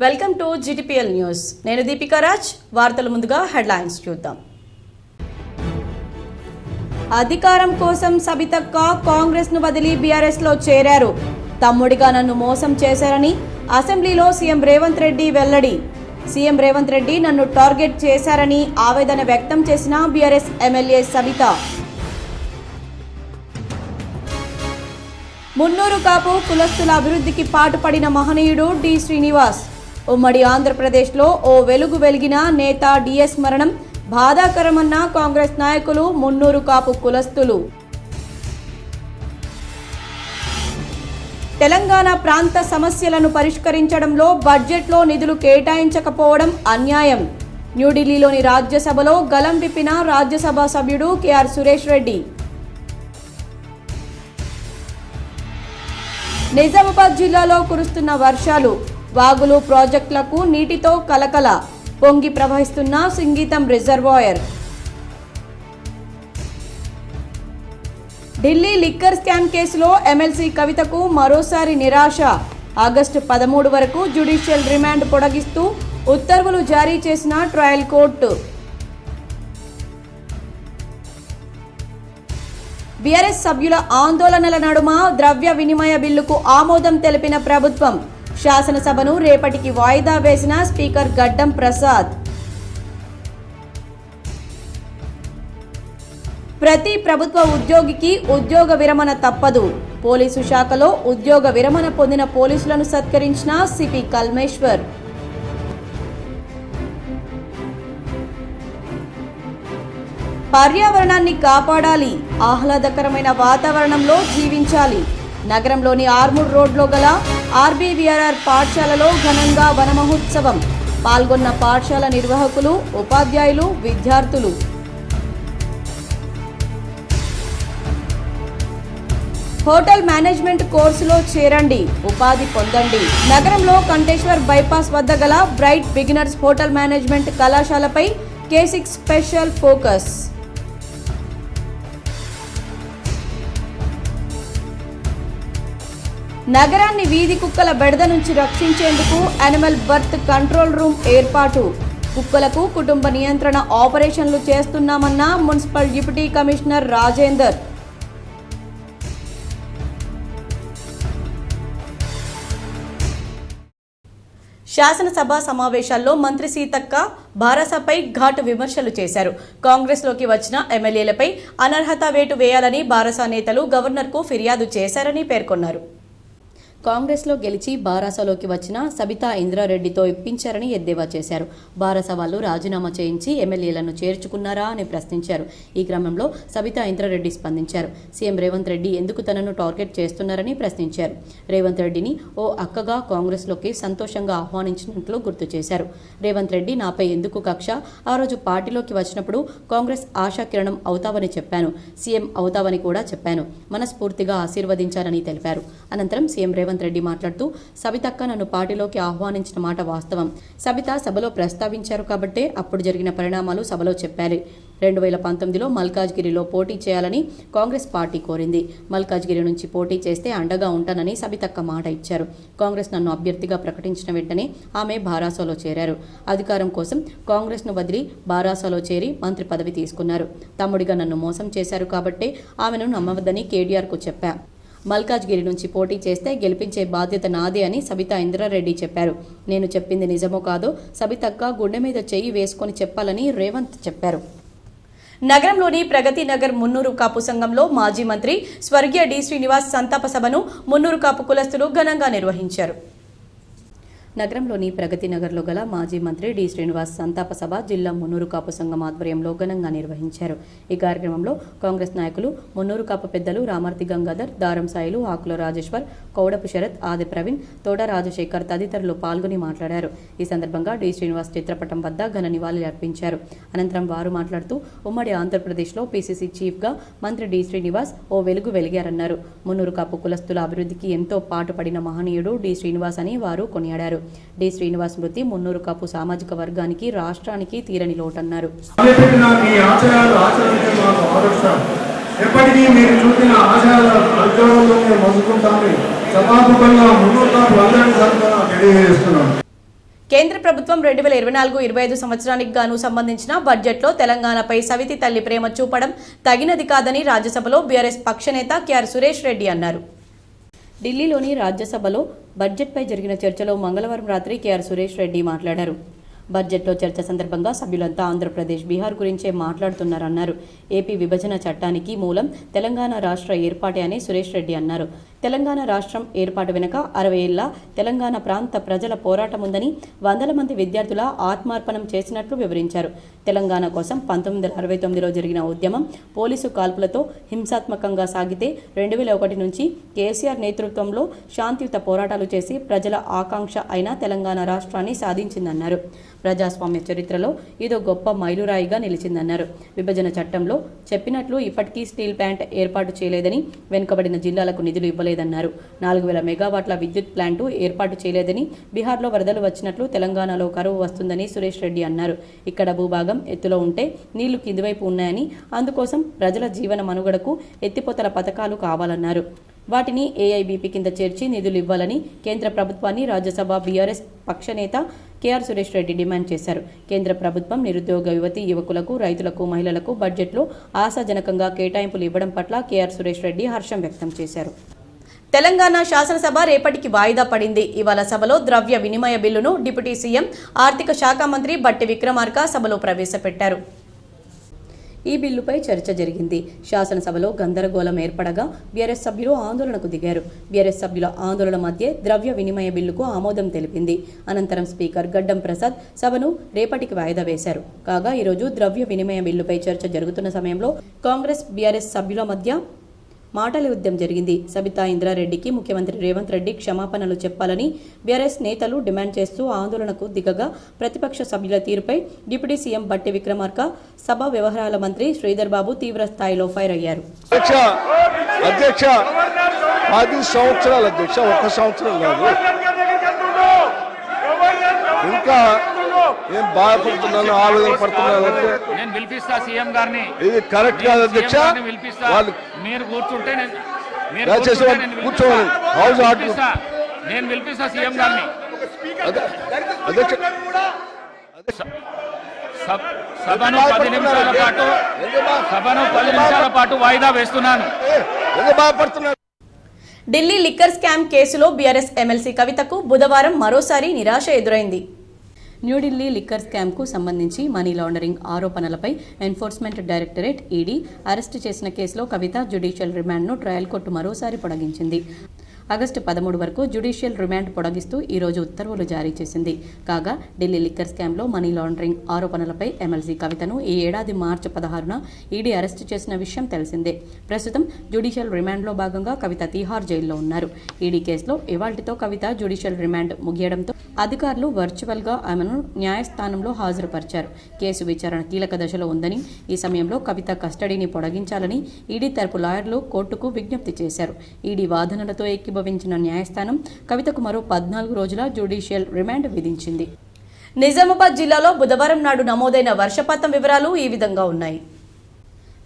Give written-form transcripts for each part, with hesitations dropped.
Welcome to GTPL news. నేను దీపికా రాజ్. వార్తల ముందుగా హెడ్లైన్స్ చూద్దాం. అధికారం కోసం సబితక్క కాంగ్రెస్ ను వదిలి బీఆర్ఎస్ లో చేరారు. తమ్ముడిగా నన్ను మోసం చేశారని అసెంబ్లీలో సీఎం రేవంత్ రెడ్డి వెల్లడి. సీఎం రేవంత్ రెడ్డి నన్ను టార్గెట్ చేశారని ఆవేదన వ్యక్తం చేసిన బీఆర్ఎస్ ఎమ్మెల్యే సబిత. మున్నూరు కాపు కులస్తుల అభివృద్ధికి పాటుపడిన మహనీయుడు డి శ్రీనివాస్. ఉమ్మడి ఆంధ్రప్రదేశ్లో ఓ వెలుగు వెలిగిన నేత డిఎస్ మరణం బాధాకరమన్న కాంగ్రెస్ నాయకులు, మున్నూరు కాపు కులస్తులు. తెలంగాణ ప్రాంత సమస్యలను పరిష్కరించడంలో బడ్జెట్లో నిధులు కేటాయించకపోవడం అన్యాయం. న్యూఢిల్లీలోని రాజ్యసభలో గలం విప్పిన రాజ్యసభ సభ్యుడు కేఆర్ సురేష్ రెడ్డి. నిజామాబాద్ జిల్లాలో కురుస్తున్న వర్షాలు, వాగులు, ప్రాజెక్టులకు నీటితో కలకల. పొంగి ప్రవహిస్తున్న Singeetam reservoir. Delhi liquor scam కేసులో ఎమ్మెల్సీ కవితకు మరోసారి నిరాశ. ఆగస్టు 13 వరకు జ్యుడిషియల్ రిమాండ్ పొడిగిస్తూ ఉత్తర్వులు జారీ చేసిన ట్రయల్ కోర్టు. బీఆర్ఎస్ సభ్యుల ఆందోళనల నడుమ ద్రవ్య వినిమయ బిల్లుకు ఆమోదం తెలిపిన ప్రభుత్వం. శాసనసభను రేపటికి వాయిదా వేసిన స్పీకర్ గడ్డం ప్రసాద్. ప్రతి ప్రభుత్వ ఉద్యోగికి ఉద్యోగ విరమణ తప్పదు. పోలీసు శాఖలో ఉద్యోగ విరమణ పొందిన పోలీసులను సత్కరించిన సిపి కల్మేశ్వర్. పర్యావరణాన్ని కాపాడాలి, ఆహ్లాదకరమైన వాతావరణంలో జీవించాలి. నగరంలోని ఆర్మూర్ రోడ్లో గల ఆర్బీవీఆర్ఆర్ పాఠశాలలో ఘనంగా వన మహోత్సవం. పాల్గొన్న పాఠశాల నిర్వాహకులు, ఉపాధ్యాయులు, విద్యార్థులు. హోటల్ మేనేజ్మెంట్ కోర్సులో చేరండి, ఉపాధి పొందండి. నగరంలో కంటేశ్వర్ బైపాస్ వద్ద గల బ్రైట్ బిగినర్స్ హోటల్ మేనేజ్మెంట్ కళాశాలపై K6 స్పెషల్ ఫోకస్. నగరాన్ని వీధి కుక్కల బెడద నుంచి రక్షించేందుకు యానిమల్ బర్త్ కంట్రోల్ రూమ్ ఏర్పాటు. కుక్కలకు కుటుంబ నియంత్రణ ఆపరేషన్లు చేస్తున్నామన్న మున్సిపల్ డిప్యూటీ కమిషనర్ రాజేందర్. శాసనసభ సమావేశాల్లో మంత్రి సీతక్క భారసపై ఘాటు విమర్శలు చేశారు. కాంగ్రెస్లోకి వచ్చిన ఎమ్మెల్యేలపై అనర్హత వేటు వేయాలని భారస నేతలు గవర్నర్కు ఫిర్యాదు చేశారని పేర్కొన్నారు. కాంగ్రెస్లో గెలిచి బారాసలోకి వచ్చిన సబితా ఇంద్రారెడ్డితో ఇప్పించారని ఎద్దేవా చేశారు. బారాస వాళ్ళు రాజీనామా చేయించి ఎమ్మెల్యేలను చేర్చుకున్నారా అని ప్రశ్నించారు. ఈ క్రమంలో సబితా ఇంద్రారెడ్డి స్పందించారు. సీఎం రేవంత్ రెడ్డి ఎందుకు తనను టార్గెట్ చేస్తున్నారని ప్రశ్నించారు. రేవంత్ రెడ్డిని ఓ అక్కగా కాంగ్రెస్లోకి సంతోషంగా ఆహ్వానించినట్లు గుర్తు చేశారు. రేవంత్ రెడ్డి నాపై ఎందుకు కక్ష? ఆ రోజు పార్టీలోకి వచ్చినప్పుడు కాంగ్రెస్ ఆశాకిరణం అవుతావని చెప్పాను, సీఎం అవుతావని కూడా చెప్పాను, మనస్ఫూర్తిగా ఆశీర్వదించారని తెలిపారు. అనంతరం సీఎం రేవంత్ రెడ్డి మాట్లాడుతూ, సబితక్క నన్ను పార్టీలోకి ఆహ్వానించిన మాట వాస్తవం. సబిత సభలో ప్రస్తావించారు కాబట్టే అప్పుడు జరిగిన పరిణామాలు సభలో చెప్పారు. 2019లో మల్కాజ్గిరిలో పోటీ చేయాలని కాంగ్రెస్ పార్టీ కోరింది. మల్కాజ్గిరి నుంచి పోటీ చేస్తే అండగా ఉంటానని సబితక్క మాట ఇచ్చారు. కాంగ్రెస్ నన్ను అభ్యర్థిగా ప్రకటించిన వెంటనే ఆమె బారాసలో చేరారు. అధికారం కోసం కాంగ్రెస్ను వదిలి బారాసలో చేరి మంత్రి పదవి తీసుకున్నారు. తమ్ముడిగా నన్ను మోసం చేశారు కాబట్టే ఆమెను నమ్మవద్దని కేటీఆర్కు చెప్పా. మల్కాజ్గిరి నుంచి పోటీ చేస్తే గెలిపించే బాధ్యత నాదే అని సబితా ఇంద్రారెడ్డి చెప్పారు. నేను చెప్పింది నిజమో కాదో సబితక్క గుండె మీద చెయ్యి వేసుకొని చెప్పాలని రేవంత్ చెప్పారు. నగరంలోని ప్రగతి నగర్ మున్నూరు కాపు సంఘంలో మాజీ మంత్రి స్వర్గీయ డి శ్రీనివాస్ సంతాప సభను మున్నూరు కాపు కులస్తులు ఘనంగా నిర్వహించారు. నగరంలోని ప్రగతి నగర్లో గల మాజీ మంత్రి డి శ్రీనివాస్ సంతాప సభ జిల్లా మున్నూరు కాపు సంఘం ఆధ్వర్యంలో ఘనంగా నిర్వహించారు. ఈ కార్యక్రమంలో కాంగ్రెస్ నాయకులు, మున్నూరు కాపు పెద్దలు రామర్తి గంగాధర్, దారం సాయిలు, ఆకుల రాజేశ్వర్, కౌడపు శరత్, ఆది ప్రవీణ్, తోట రాజశేఖర్ తదితరులు పాల్గొని మాట్లాడారు. ఈ సందర్భంగా డి శ్రీనివాస్ చిత్రపటం వద్ద ఘన నివాళులు అర్పించారు. అనంతరం వారు మాట్లాడుతూ, ఉమ్మడి ఆంధ్రప్రదేశ్లో పీసీసీ చీఫ్గా మంత్రి డి శ్రీనివాస్ ఓ వెలుగు వెలిగారన్నారు. మున్నూరు కాపు కులస్తుల అభివృద్ధికి ఎంతో పాటుపడిన మహనీయుడు డి శ్రీనివాస్ అని వారు కొనియాడారు. డి శ్రీనివాస్ మృతి మున్నూరు కాపు సామాజిక వర్గానికి, రాష్ట్రానికి తీరని లోటన్నారు. ఎప్పటికీ మీరు చూపిన ఆశయాల ఉద్యోగంలోనే మసుకుంటామని సభాముఖంగా మున్నూరు కాపు అందరినీ తెలియజేస్తున్నాను. కేంద్ర ప్రభుత్వం 2024-25 సంవత్సరానికి గాను సంబంధించిన బడ్జెట్లో తెలంగాణపై సవితి తల్లి ప్రేమ చూపడం తగినది కాదని రాజ్యసభలో బీఆర్ఎస్ పక్షనేత కేఆర్ సురేష్ రెడ్డి అన్నారు. ఢిల్లీలోని రాజ్యసభలో బడ్జెట్పై జరిగిన చర్చలో మంగళవారం రాత్రి కేఆర్ సురేష్ రెడ్డి మాట్లాడారు. బడ్జెట్లో చర్చ సందర్భంగా సభ్యులంతా ఆంధ్రప్రదేశ్, బీహార్ గురించే మాట్లాడుతున్నారన్నారు. ఏపీ విభజన చట్టానికి మూలం తెలంగాణ రాష్ట్ర ఏర్పాటే అని సురేష్ రెడ్డి అన్నారు. తెలంగాణ రాష్ట్రం ఏర్పాటు వెనుక 60 ఏళ్ల తెలంగాణ ప్రాంత ప్రజల పోరాటం ఉందని, వందల మంది విద్యార్థుల ఆత్మార్పణం చేసినట్లు వివరించారు. తెలంగాణ కోసం 1969లో జరిగిన ఉద్యమం పోలీసు కాల్పులతో హింసాత్మకంగా సాగితే 2001 నుంచి కేసీఆర్ నేతృత్వంలో శాంతియుత పోరాటాలు చేసి ప్రజల ఆకాంక్ష అయిన తెలంగాణ రాష్ట్రాన్ని సాధించిందన్నారు. ప్రజాస్వామ్య చరిత్రలో ఇదో గొప్ప మైలురాయిగా నిలిచిందన్నారు. విభజన చట్టంలో చెప్పినట్లు ఇప్పటికీ స్టీల్ ప్లాంట్ ఏర్పాటు చేయలేదని, వెనుకబడిన జిల్లాలకు నిధులు ఇవ్వలేదన్నారు. 4000 మెగావాట్ల విద్యుత్ ప్లాంటు ఏర్పాటు చేయలేదని, బీహార్లో వరదలు వచ్చినట్లు తెలంగాణలో కరువు వస్తుందని సురేష్ రెడ్డి అన్నారు. ఇక్కడ భూభాగం ఎత్తులో ఉంటే నీళ్లు కిందివైపు ఉన్నాయని, అందుకోసం ప్రజల జీవన మనుగడకు ఎత్తిపోతల పథకాలు కావాలన్నారు. వాటిని ఏఐబీపీ కింద చేర్చి నిధులు ఇవ్వాలని కేంద్ర ప్రభుత్వాన్ని రాజ్యసభ బీఆర్ఎస్ పక్షనేత కేఆర్ సురేష్ రెడ్డి డిమాండ్ చేశారు. కేంద్ర ప్రభుత్వం నిరుద్యోగ యువతీ యువకులకు, రైతులకు, మహిళలకు బడ్జెట్లో ఆశాజనకంగా కేటాయింపులు ఇవ్వడం పట్ల కేఆర్ సురేష్ రెడ్డి హర్షం వ్యక్తం చేశారు. తెలంగాణ శాసనసభ రేపటికి వాయిదా పడింది. ఇవాళ సభలో ద్రవ్య వినిమయ బిల్లును డిప్యూటీ సీఎం ఆర్థిక శాఖ మంత్రి బట్టి విక్రమార్క సభలో ప్రవేశపెట్టారు. ఈ బిల్లుపై చర్చ జరిగింది. శాసనసభలో గందరగోళం ఏర్పడగా బీఆర్ఎస్ సభ్యులు ఆందోళనకు దిగారు. బీఆర్ఎస్ సభ్యుల ఆందోళన మధ్య ద్రవ్య వినిమయ బిల్లుకు ఆమోదం తెలిపింది. అనంతరం స్పీకర్ గడ్డం ప్రసాద్ సభను రేపటికి వాయిదా వేశారు. కాగా ఈరోజు ద్రవ్య వినిమయ బిల్లుపై చర్చ జరుగుతున్న సమయంలో కాంగ్రెస్, బీఆర్ఎస్ సభ్యుల మధ్య మాటల యుద్ధం జరిగింది. సబితా ఇంద్రారెడ్డికి ముఖ్యమంత్రి రేవంత్ రెడ్డి క్షమాపణలు చెప్పాలని బీఆర్ఎస్ నేతలు డిమాండ్ చేస్తూ ఆందోళనకు దిగగా ప్రతిపక్ష సభ్యుల తీరుపై డిప్యూటీ సీఎం బట్టి విక్రమార్క, సభ వ్యవహారాల మంత్రి శ్రీధర్ బాబు తీవ్ర స్థాయిలో ఫైర్ అయ్యారు. అధ్యక్ష 10 సంవత్సరాలు అధ్యక్ష, 1 సంవత్సరం కాదు, ఇంకా ఏం బాధపడుతున్నాను, ఆవేదన పడుతున్నాను అంటే నేను పిలిపిస్తా సీఎం గారిని. ఇది కరెక్ట్ కాదు అధ్యక్ష. వాళ్ళు మీరు కూర్చుంటే కూర్చోవాలి. హౌస్ నేను పిలిపిస్తా సీఎం గారిని. అధ్యక్ష సభను 10 నిమిషాల పాటు వాయిదా వేస్తున్నాను. ఢిల్లీ లిక్కర్ స్కామ్ కేసులో బీఆర్ఎస్ ఎమ్మెల్సీ కవితకు బుధవారం మరోసారి నిరాశ ఎదురైంది. న్యూఢిల్లీ లిక్కర్ స్కామ్కు సంబంధించి మనీ లాండరింగ్ ఆరోపణలపై ఎన్ఫోర్స్మెంట్ డైరెక్టరేట్ ఈడీ అరెస్టు చేసిన కేసులో కవిత జ్యుడిషియల్ రిమాండ్ను ట్రయల్ కోర్టు మరోసారి పొడిగించింది. ఆగస్టు 13 వరకు జ్యుడిషియల్ రిమాండ్ పొడిగిస్తూ ఈరోజు ఉత్తర్వులు జారీ చేసింది. కాగా ఢిల్లీ లిక్కర్ స్కామ్లో మనీ లాండరింగ్ ఆరోపణలపై ఎమ్మెల్సీ కవితను ఈ ఏడాది మార్చి 16న ఈడీ అరెస్టు చేసిన విషయం తెలిసిందే. ప్రస్తుతం జ్యుడిషియల్ రిమాండ్లో భాగంగా కవిత తీహార్ జైల్లో ఉన్నారు. ఈడీ కేసులో ఇవాల్టితో కవిత జ్యుడిషియల్ రిమాండ్ ముగియడంతో అధికారులు వర్చువల్గా ఆమెను న్యాయస్థానంలో హాజరుపరిచారు. కేసు విచారణ కీలక దశలో ఉందని, ఈ సమయంలో కవిత కస్టడీని పొడిగించాలని ఈడీ తరపు లాయర్లు కోర్టుకు విజ్ఞప్తి చేశారు. ఈడీ వాదనలతో ఏకీభవించిన న్యాయస్థానం కవితకు మరో 14 రోజుల జ్యుడిషియల్ రిమాండ్ విధించింది. నిజామాబాద్ జిల్లాలో బుధవారం నాడు నమోదైన వర్షపాతం వివరాలు ఈ విధంగా ఉన్నాయి.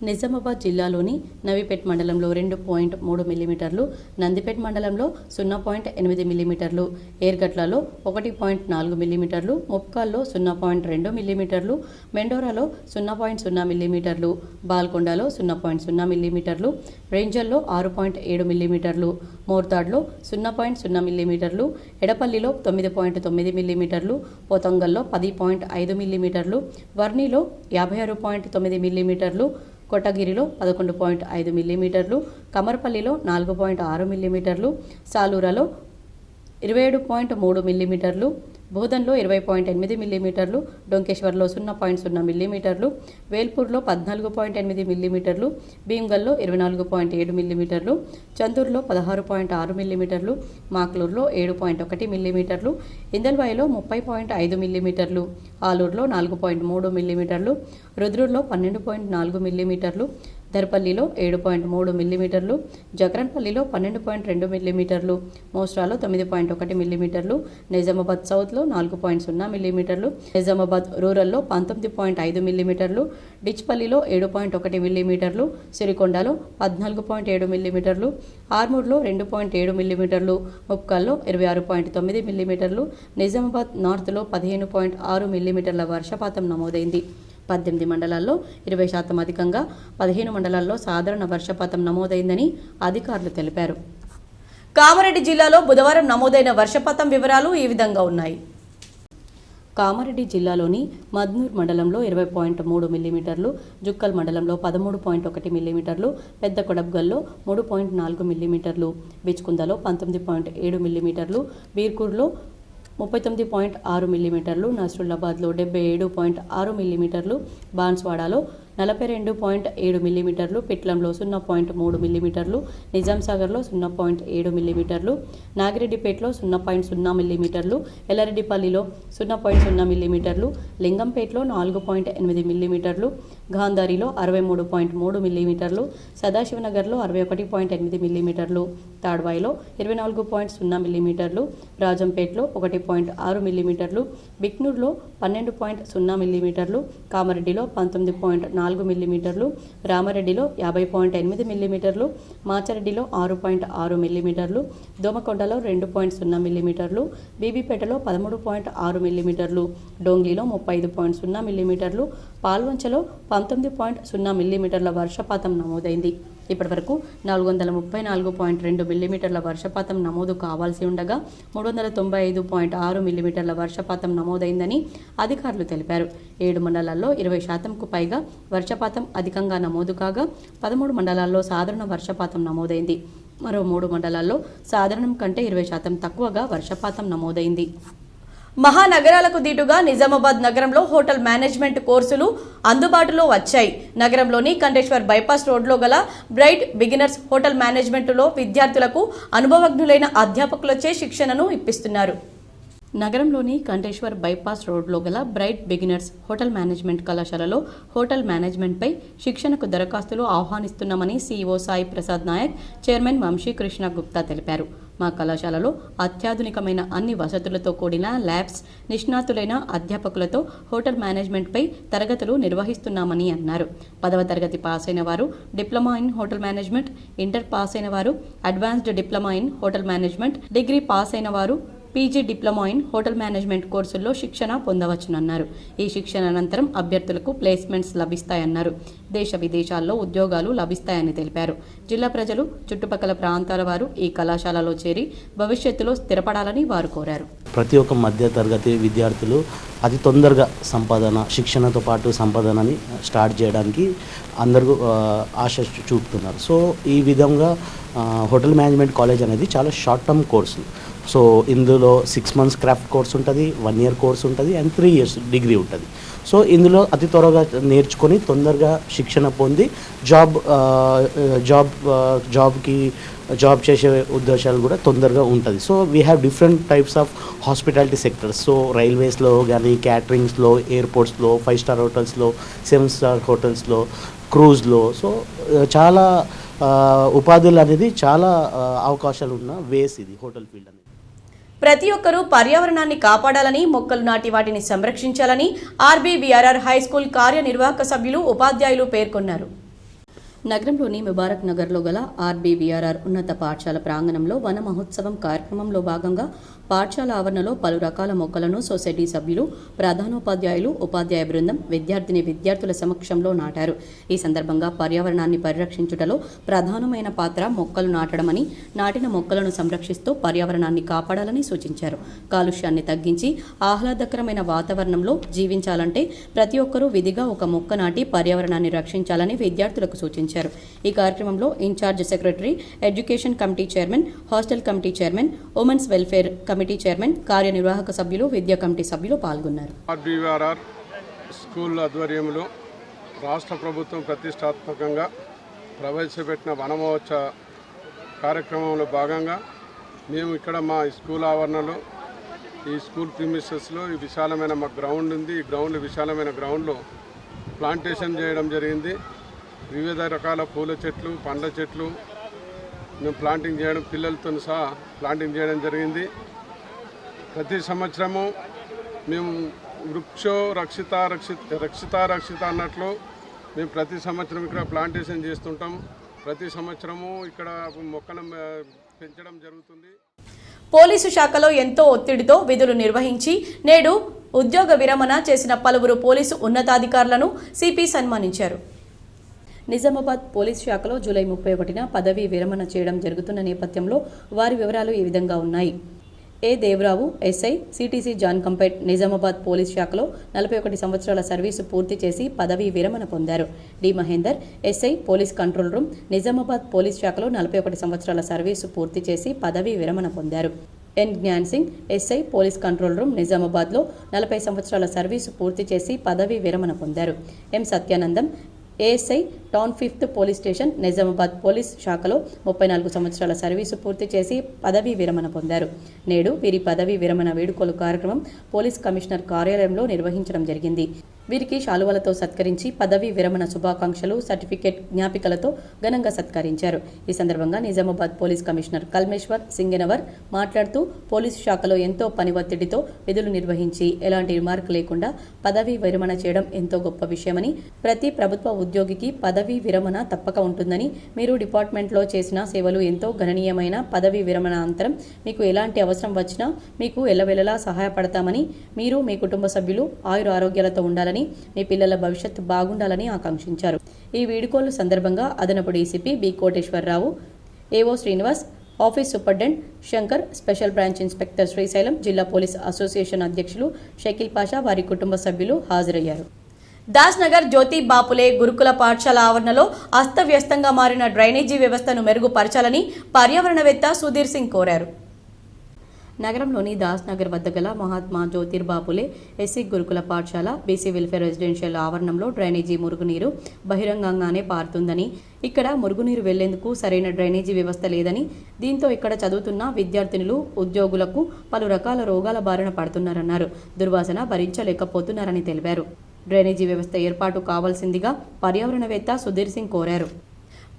నిజామాబాద్ జిల్లాలోని నవీపేట్ మండలంలో 2.3 మిల్లీమీటర్లు, నందిపేట్ మండలంలో 0.8 మిల్లీమీటర్లు, ఏర్గట్లలో 1.4 మిల్లీమీటర్లు, ముప్కాల్లో 0.2 మిల్లీమీటర్లు, మెండోరాలో 0.0 మిల్లీమీటర్లు, బాల్కొండలో 0.0 మిల్లీమీటర్లు, రేంజల్లో 6.7 మిల్లీమీటర్లు, మోర్తాడ్లో 0.0 మిల్లీమీటర్లు, ఎడపల్లిలో 9.9 మిల్లీమీటర్లు, పోతంగల్లో 10.5 మిల్లీమీటర్లు, వర్ణిలో 56.9 మిల్లీమీటర్లు, కొట్టగిరిలో 11.5 మిల్లీమీటర్లు, కమర్పల్లిలో 4.6 మిల్లీమీటర్లు, సాలూరాలో 27.3 మిల్లీమీటర్లు, బోధన్లో 20.8 మిల్లీమీటర్లు, డొంకేశ్వర్లో 0.0 మిల్లీమీటర్లు, వేల్పూర్లో 14.8 మిల్లీమీటర్లు, భీమ్గల్లో 24.7 మిల్లీమీటర్లు, చందూరులో 16.6 మిల్లీమీటర్లు, మాక్లూరులో 7.1 మిల్లీమీటర్లు, ఇందల్వాయిలో 30.5 మిల్లీమీటర్లు, ఆలూరులో 4.3 మిల్లీమీటర్లు, రుద్రూరులో 12.4 మిల్లీమీటర్లు, దర్పల్లిలో 7.3 మిల్లీమీటర్లు, జక్రన్పల్లిలో 12.2 మిల్లీమీటర్లు, మోస్రాలో 9.1 మిల్లీమీటర్లు, నిజామాబాద్ సౌత్లో 4.0 మిల్లీమీటర్లు, నిజామాబాద్ రూరల్లో 19.5 మిల్లీమీటర్లు, డిచ్పల్లిలో 7.1 మిల్లీమీటర్లు, సిరికొండలో 14.7 మిల్లీమీటర్లు, ఆర్మూర్లో 2.7 మిల్లీమీటర్లు, ముప్కల్లో 26.9 మిల్లీమీటర్లు, నిజామాబాద్ నార్త్లో 15.6 మిల్లీమీటర్ల వర్షపాతం నమోదైంది. 18 మండలాల్లో 20% అధికంగా, 15 మండలాల్లో సాధారణ వర్షపాతం నమోదైందని అధికారులు తెలిపారు. కామారెడ్డి జిల్లాలో బుధవారం నమోదైన వర్షపాతం వివరాలు ఈ విధంగా ఉన్నాయి. కామారెడ్డి జిల్లాలోని మద్నూర్ మండలంలో 20.3 మిల్లీమీటర్లు, జుక్కల్ మండలంలో 13.1 మిల్లీమీటర్లు, పెద్ద కొడబ్గల్లో 3.4 మిల్లీమీటర్లు, బిచ్కుందలో 19.7 మిల్లీమీటర్లు, బీర్కూర్లో 39.6 మిల్లీమీటర్లు, నస్రుల్లాబాద్లో 77.6 మిల్లీమీటర్లు, బాన్స్వాడలో 42.7 మిల్లీమీటర్లు, పిట్లంలో 0.3 మిల్లీమీటర్లు, నిజాంసాగర్లో 0.7 మిల్లీమీటర్లు, నాగిరెడ్డిపేటలో 0.0 మిల్లీమీటర్లు, ఎల్లారెడ్డిపల్లిలో 0.0 మిల్లీమీటర్లు, లింగంపేటలో 4.8 మిల్లీమీటర్లు, గాంధారిలో 63.3 మిల్లీమీటర్లు, సదాశివనగర్లో 61.8 మిల్లీమీటర్లు, తాడ్వాయిలో 24.0 మిల్లీమీటర్లు, రాజంపేటలో 1.6 మిల్లీమీటర్లు, బిక్నూర్లో 12.0 మిల్లీమీటర్లు, కామారెడ్డిలో 19.4 మిల్లీమీటర్లు, రామారెడ్డిలో 50.8 మిల్లీమీటర్లు, మాచారెడ్డిలో 6.6 మిల్లీమీటర్లు, దోమకొండలో 2.0 మిల్లీమీటర్లు, బీబీపేటలో 13.6 మిల్లీమీటర్లు, డోంగ్లీలో 35.0 మిల్లీమీటర్లు, పాల్వంచలో 19.0 మిల్లీమీటర్ల వర్షపాతం నమోదైంది. ఇప్పటివరకు 434.2 మిల్లీమీటర్ల వర్షపాతం నమోదు కావాల్సి ఉండగా 395.6 మిల్లీమీటర్ల వర్షపాతం నమోదైందని అధికారులు తెలిపారు. 7 మండలాల్లో 20%కు పైగా వర్షపాతం అధికంగా నమోదు కాగా 13 మండలాల్లో సాధారణ వర్షపాతం నమోదైంది. మరో 3 మండలాల్లో సాధారణం కంటే 20% తక్కువగా వర్షపాతం నమోదైంది. మహానగరాలకు దీటుగా నిజామాబాద్ నగరంలో హోటల్ మేనేజ్మెంట్ కోర్సులు అందుబాటులో వచ్చాయి. నగరంలోని కంటేశ్వర్ బైపాస్ రోడ్లో గల బ్రైట్ బిగినర్స్ హోటల్ మేనేజ్మెంట్లో విద్యార్థులకు అనుభవజ్ఞులైన అధ్యాపకులచే శిక్షణను ఇప్పిస్తున్నారు. నగరంలోని కంటేశ్వర్ బైపాస్ రోడ్లో గల బ్రైట్ బిగినర్స్ హోటల్ మేనేజ్మెంట్ కళాశాలలో హోటల్ మేనేజ్మెంట్పై శిక్షణకు దరఖాస్తులు ఆహ్వానిస్తున్నామని సీఈఓ సాయి ప్రసాద్ నాయక్, చైర్మన్ వంశీకృష్ణ గుప్తా తెలిపారు. మా కళాశాలలో అత్యాధునికమైన అన్ని వసతులతో కూడిన ల్యాబ్స్, నిష్ణాతులైన అధ్యాపకులతో హోటల్ మేనేజ్మెంట్పై తరగతులు నిర్వహిస్తున్నామని అన్నారు. 10వ తరగతి పాస్ అయిన వారు diploma in hotel management, inter pass అయిన వారు advanced diploma in hotel management, degree pass అయిన వారు PG diploma in hotel management కోర్సుల్లో శిక్షణ పొందవచ్చునన్నారు. ఈ శిక్షణ అనంతరం అభ్యర్థులకు ప్లేస్మెంట్స్ లభిస్తాయన్నారు. దేశ విదేశాల్లో ఉద్యోగాలు లభిస్తాయని తెలిపారు. జిల్లా ప్రజలు, చుట్టుపక్కల ప్రాంతాల వారు ఈ కళాశాలలో చేరి భవిష్యత్తులో స్థిరపడాలని వారు కోరారు. ప్రతి ఒక్క మధ్య తరగతి విద్యార్థులు అతి తొందరగా శిక్షణతో పాటు సంపాదనని స్టార్ట్ చేయడానికి అందరూ ఆశ చూపుతున్నారు. సో ఈ విధంగా హోటల్ మేనేజ్మెంట్ కాలేజ్ అనేది చాలా షార్ట్ టర్మ్ కోర్సు. సో ఇందులో 6 months క్రాఫ్ట్ కోర్స్ ఉంటుంది, 1 year కోర్స్ ఉంటుంది అండ్ 3 years డిగ్రీ ఉంటుంది. సో ఇందులో అతి త్వరగా నేర్చుకొని తొందరగా శిక్షణ పొంది జాబ్ చేసే ఉద్దేశాలు కూడా తొందరగా ఉంటుంది. So we have different types of hospitality sectors. So రైల్వేస్లో కానీ, క్యాటరింగ్స్లో, ఎయిర్పోర్ట్స్లో, 5 star హోటల్స్లో, 7 star హోటల్స్లో, క్రూజ్లో, సో చాలా ఉపాధులు అనేది చాలా అవకాశాలు ఉన్న వేస్ ఇది హోటల్ ఫీల్డ్ అనేది. ప్రతి ఒక్కరూ పర్యావరణాన్ని కాపాడాలని, మొక్కలు నాటి వాటిని సంరక్షించాలని ఆర్బీవీఆర్ఆర్ హై స్కూల్ కార్యనిర్వాహక సభ్యులు, ఉపాధ్యాయులు పేర్కొన్నారు. నగరంలోని ముబారక్ నగర్లో గల ఆర్బీవీఆర్ఆర్ ఉన్నత పాఠశాల ప్రాంగణంలో వన మహోత్సవం కార్యక్రమంలో భాగంగా పాఠశాల ఆవరణలో పలు రకాల మొక్కలను సొసైటీ సభ్యులు, ప్రధానోపాధ్యాయులు, ఉపాధ్యాయ బృందం, విద్యార్థుల సమక్షంలో నాటారు. ఈ సందర్భంగా పర్యావరణాన్ని పరిరక్షించుటలో ప్రధానమైన పాత్ర మొక్కలు నాటడమని, నాటిన మొక్కలను సంరక్షిస్తూ పర్యావరణాన్ని కాపాడాలని సూచించారు. కాలుష్యాన్ని తగ్గించి ఆహ్లాదకరమైన వాతావరణంలో జీవించాలంటే ప్రతి ఒక్కరూ విధిగా ఒక మొక్క నాటి పర్యావరణాన్ని రక్షించాలని విద్యార్థులకు సూచించారు. ఈ కార్యక్రమంలో incharge secretary, education committee chairman, hostel committee chairman, women's welfare committee chairman, కార్యనిర్వాహక సభ్యులు, విద్యా కమిటీ సభ్యులు పాల్గొన్నారు. ఆర్బీవీఆర్ఆర్ స్కూల్ ఆధ్వర్యంలో రాష్ట్ర ప్రభుత్వం ప్రతిష్టాత్మకంగా ప్రవేశపెట్టిన వన మహోత్సవ కార్యక్రమంలో భాగంగా మేము ఇక్కడ మా స్కూల్ ఆవరణలో, ఈ స్కూల్ ప్రిమిసెస్లో ఈ విశాలమైన మా గ్రౌండ్ ఉంది. ఈ గ్రౌండ్ విశాలమైన గ్రౌండ్లో ప్లాంటేషన్ చేయడం జరిగింది. వివిధ రకాల పూల చెట్లు, పండ్ల చెట్లు మేము ప్లాంటింగ్ చేయడం, పిల్లలతో సహా ప్లాంటింగ్ చేయడం జరిగింది. ప్రతి సంవత్సరము మేము వృక్షో రక్షిత అన్నట్లు మేము ప్రతి సంవత్సరం ఇక్కడ ప్లాంటేషన్ చేస్తుంటాం. ప్రతి సంవత్సరము ఇక్కడ మొక్కలను పెంచడం జరుగుతుంది. పోలీసు శాఖలో ఎంతో ఒత్తిడితో విధులు నిర్వహించి నేడు ఉద్యోగ విరమణ చేసిన పలువురు పోలీసు ఉన్నతాధికారులను సిపి సన్మానించారు. నిజామాబాద్ పోలీస్ శాఖలో జూలై 31న పదవీ విరమణ చేయడం జరుగుతున్న నేపథ్యంలో వారి వివరాలు ఈ విధంగా ఉన్నాయి. A Devarao SI CTC Jankampet Nizamabad police శాఖలో 41 సంవత్సరాల సర్వీసు పూర్తి చేసి పదవీ విరమణ పొందారు. D Mahender SI police control room Nizamabad police శాఖలో 41 సంవత్సరాల సర్వీసు పూర్తి చేసి పదవీ విరమణ పొందారు. N Gyan Singh SI police control room నిజామాబాద్లో 40 సంవత్సరాల సర్వీసు పూర్తి చేసి పదవీ విరమణ పొందారు. M Satyanandam ASI town 5th police station Nizamabad police శాఖలో 34 సంవత్సరాల సర్వీసు పూర్తి చేసి పదవీ విరమణ పొందారు. నేడు వీరి పదవీ విరమణ వేడుకలు కార్యక్రమం పోలీస్ కమిషనర్ కార్యాలయంలో నిర్వహించడం జరిగింది. వీరికి శాలువలతో సత్కరించి పదవీ విరమణ శుభాకాంక్షలు, సర్టిఫికేట్, జ్ఞాపికలతో ఘనంగా సత్కరించారు. ఈ సందర్భంగా నిజామాబాద్ పోలీస్ కమిషనర్ కల్మేశ్వర్ సింగెనవర్ మాట్లాడుతూ పోలీసు శాఖలో ఎంతో పని ఒత్తిడితో విధులు నిర్వహించి ఎలాంటి రిమార్క్ లేకుండా పదవీ విరమణ చేయడం ఎంతో గొప్ప విషయమని, ప్రతి ప్రభుత్వ ఉద్యోగికి పదవీ విరమణ తప్పక ఉంటుందని, మీరు డిపార్ట్మెంట్లో చేసిన సేవలు ఎంతో గణనీయమైన, పదవీ విరమణ అనంతరం మీకు ఎలాంటి అవసరం వచ్చినా మీకు ఎల్లవెల్లలా సహాయపడతామని, మీరు మీ కుటుంబ సభ్యులు ఆయుర ఆరోగ్యాలతో ఉండాలని, మీ పిల్లల భవిష్యత్తు బాగుండాలని ఆకాంక్షించారు. ఈ వీడుకోలు సందర్భంగా అదనపు DCP B Koteswararao, AO Srinivas, office superintendent Shankar, special branch inspector Srisailam, జిల్లా పోలీస్ అసోసియేషన్ అధ్యక్షులు షకీల్ పాషా, వారి కుటుంబ సభ్యులు హాజరయ్యారు. దాస్నగర్ జ్యోతి బాపులే గురుకుల పాఠశాల ఆవరణలో అస్తవ్యస్తంగా మారిన డ్రైనేజీ వ్యవస్థను మెరుగుపరచాలని పర్యావరణవేత్త సుధీర్ సింగ్ కోరారు. నగరంలోని దాస్నగర్ వద్ద గల మహాత్మా జ్యోతిర్బాపులే ఎస్సీ గురుకుల పాఠశాల బీసీ వెల్ఫేర్ రెసిడెన్షియల్ ఆవరణంలో డ్రైనేజీ మురుగునీరు బహిరంగంగానే పారుతుందని, ఇక్కడ మురుగునీరు వెళ్లేందుకు సరైన డ్రైనేజీ వ్యవస్థ లేదని, దీంతో ఇక్కడ చదువుతున్న విద్యార్థినులు, ఉద్యోగులకు పలు రకాల రోగాల బారిన పడుతున్నారన్నారు. దుర్వాసన భరించలేకపోతున్నారని తెలిపారు. డ్రైనేజీ వ్యవస్థ ఏర్పాటు కావాల్సిందిగా పర్యావరణవేత్త సుధీర్ సింగ్ కోరారు.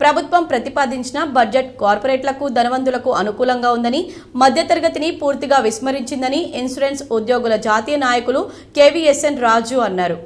ప్రభుత్వం ప్రతిపాదించిన బడ్జెట్ కార్పొరేట్లకు, ధనవంతులకు అనుకూలంగా ఉందని, మధ్యతరగతిని పూర్తిగా విస్మరించిందని ఇన్సూరెన్స్ ఉద్యోగుల జాతీయ నాయకులు కేవీఎస్ఎన్ రాజు అన్నారు.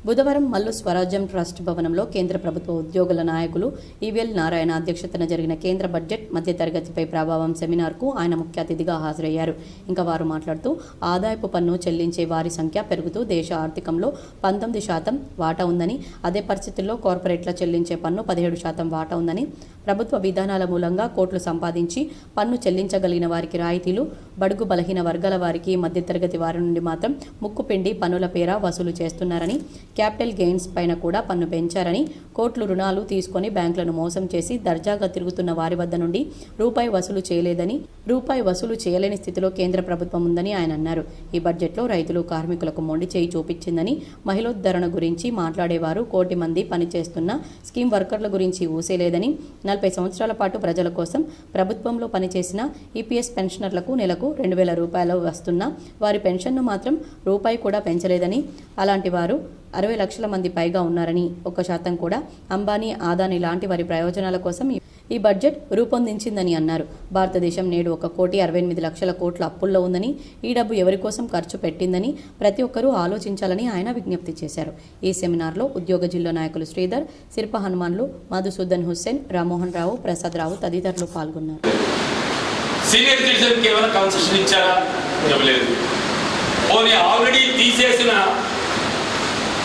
బుధవారం మల్లు స్వరాజ్యం ట్రస్ట్ భవనంలో కేంద్ర ప్రభుత్వ ఉద్యోగుల నాయకులు ఈవీఎల్ నారాయణ అధ్యక్షతన జరిగిన కేంద్ర బడ్జెట్ మధ్యతరగతిపై ప్రభావం సెమినార్కు ఆయన ముఖ్య అతిథిగా హాజరయ్యారు. ఇంకా వారు మాట్లాడుతూ ఆదాయపు పన్ను చెల్లించే వారి సంఖ్య పెరుగుతూ దేశ ఆర్థికంలో 19% వాటా ఉందని, అదే పరిస్థితుల్లో కార్పొరేట్ల చెల్లించే పన్ను 17% వాటా ఉందని, ప్రభుత్వ విధానాల మూలంగా కోట్లు సంపాదించి పన్ను చెల్లించగలిగిన వారికి రాయితీలు, బడుగు బలహీన వర్గాల వారికి, మధ్యతరగతి వారి నుండి మాత్రం ముక్కుపిండి పన్నుల పేర వసూలు చేస్తున్నారని, క్యాపిటల్ గెయిన్స్ పైన కూడా పన్ను పెంచారని, కోట్లు రుణాలు తీసుకొని బ్యాంకులను మోసం చేసి దర్జాగా తిరుగుతున్న వారి వద్ద నుండి రూపాయి వసూలు చేయలేదని, రూపాయి వసూలు చేయలేని స్థితిలో కేంద్ర ప్రభుత్వం ఉందని ఆయన అన్నారు. ఈ బడ్జెట్లో రైతులు, కార్మికులకు మొండి చేయి చూపించిందని, మహిళోద్ధరణ గురించి మాట్లాడేవారు కోటి మంది పనిచేస్తున్న స్కీమ్ వర్కర్ల గురించి ఊసేలేదని, 40 సంవత్సరాల పాటు ప్రజల కోసం ప్రభుత్వంలో పనిచేసిన ఈపీఎస్ పెన్షనర్లకు నెలకు 2,000 రూపాయలు వస్తున్నా వారి పెన్షన్ను మాత్రం రూపాయి కూడా పెంచలేదని, అలాంటి వారు 60 లక్షల మంది పైగా ఉన్నారని, 1% కూడా అంబానీ, ఆదాని లాంటి వారి ప్రయోజనాల కోసం ఈ బడ్జెట్ రూపొందించిందని అన్నారు. భారతదేశం నేడు 1,68,00,00,000 కోట్ల అప్పుల్లో ఉందని, ఈ డబ్బు ఎవరి కోసం ఖర్చు పెట్టిందని ప్రతి ఒక్కరూ ఆలోచించాలని ఆయన విజ్ఞప్తి చేశారు. ఈ సెమినార్లో ఉద్యోగ జిల్లా నాయకులు శ్రీధర్, శిల్ప హనుమాన్లు, మధుసూదన్ హుస్సేన్, రామ్మోహన్ రావు, ప్రసాద్ రావు తదితరులు పాల్గొన్నారు. సీనియర్ సిటిజన్కి ఏమైనా కన్సెషన్ ఇచ్చారా? ఇవ్వలేదు. పోనీ ఆల్రెడీ తీసేసిన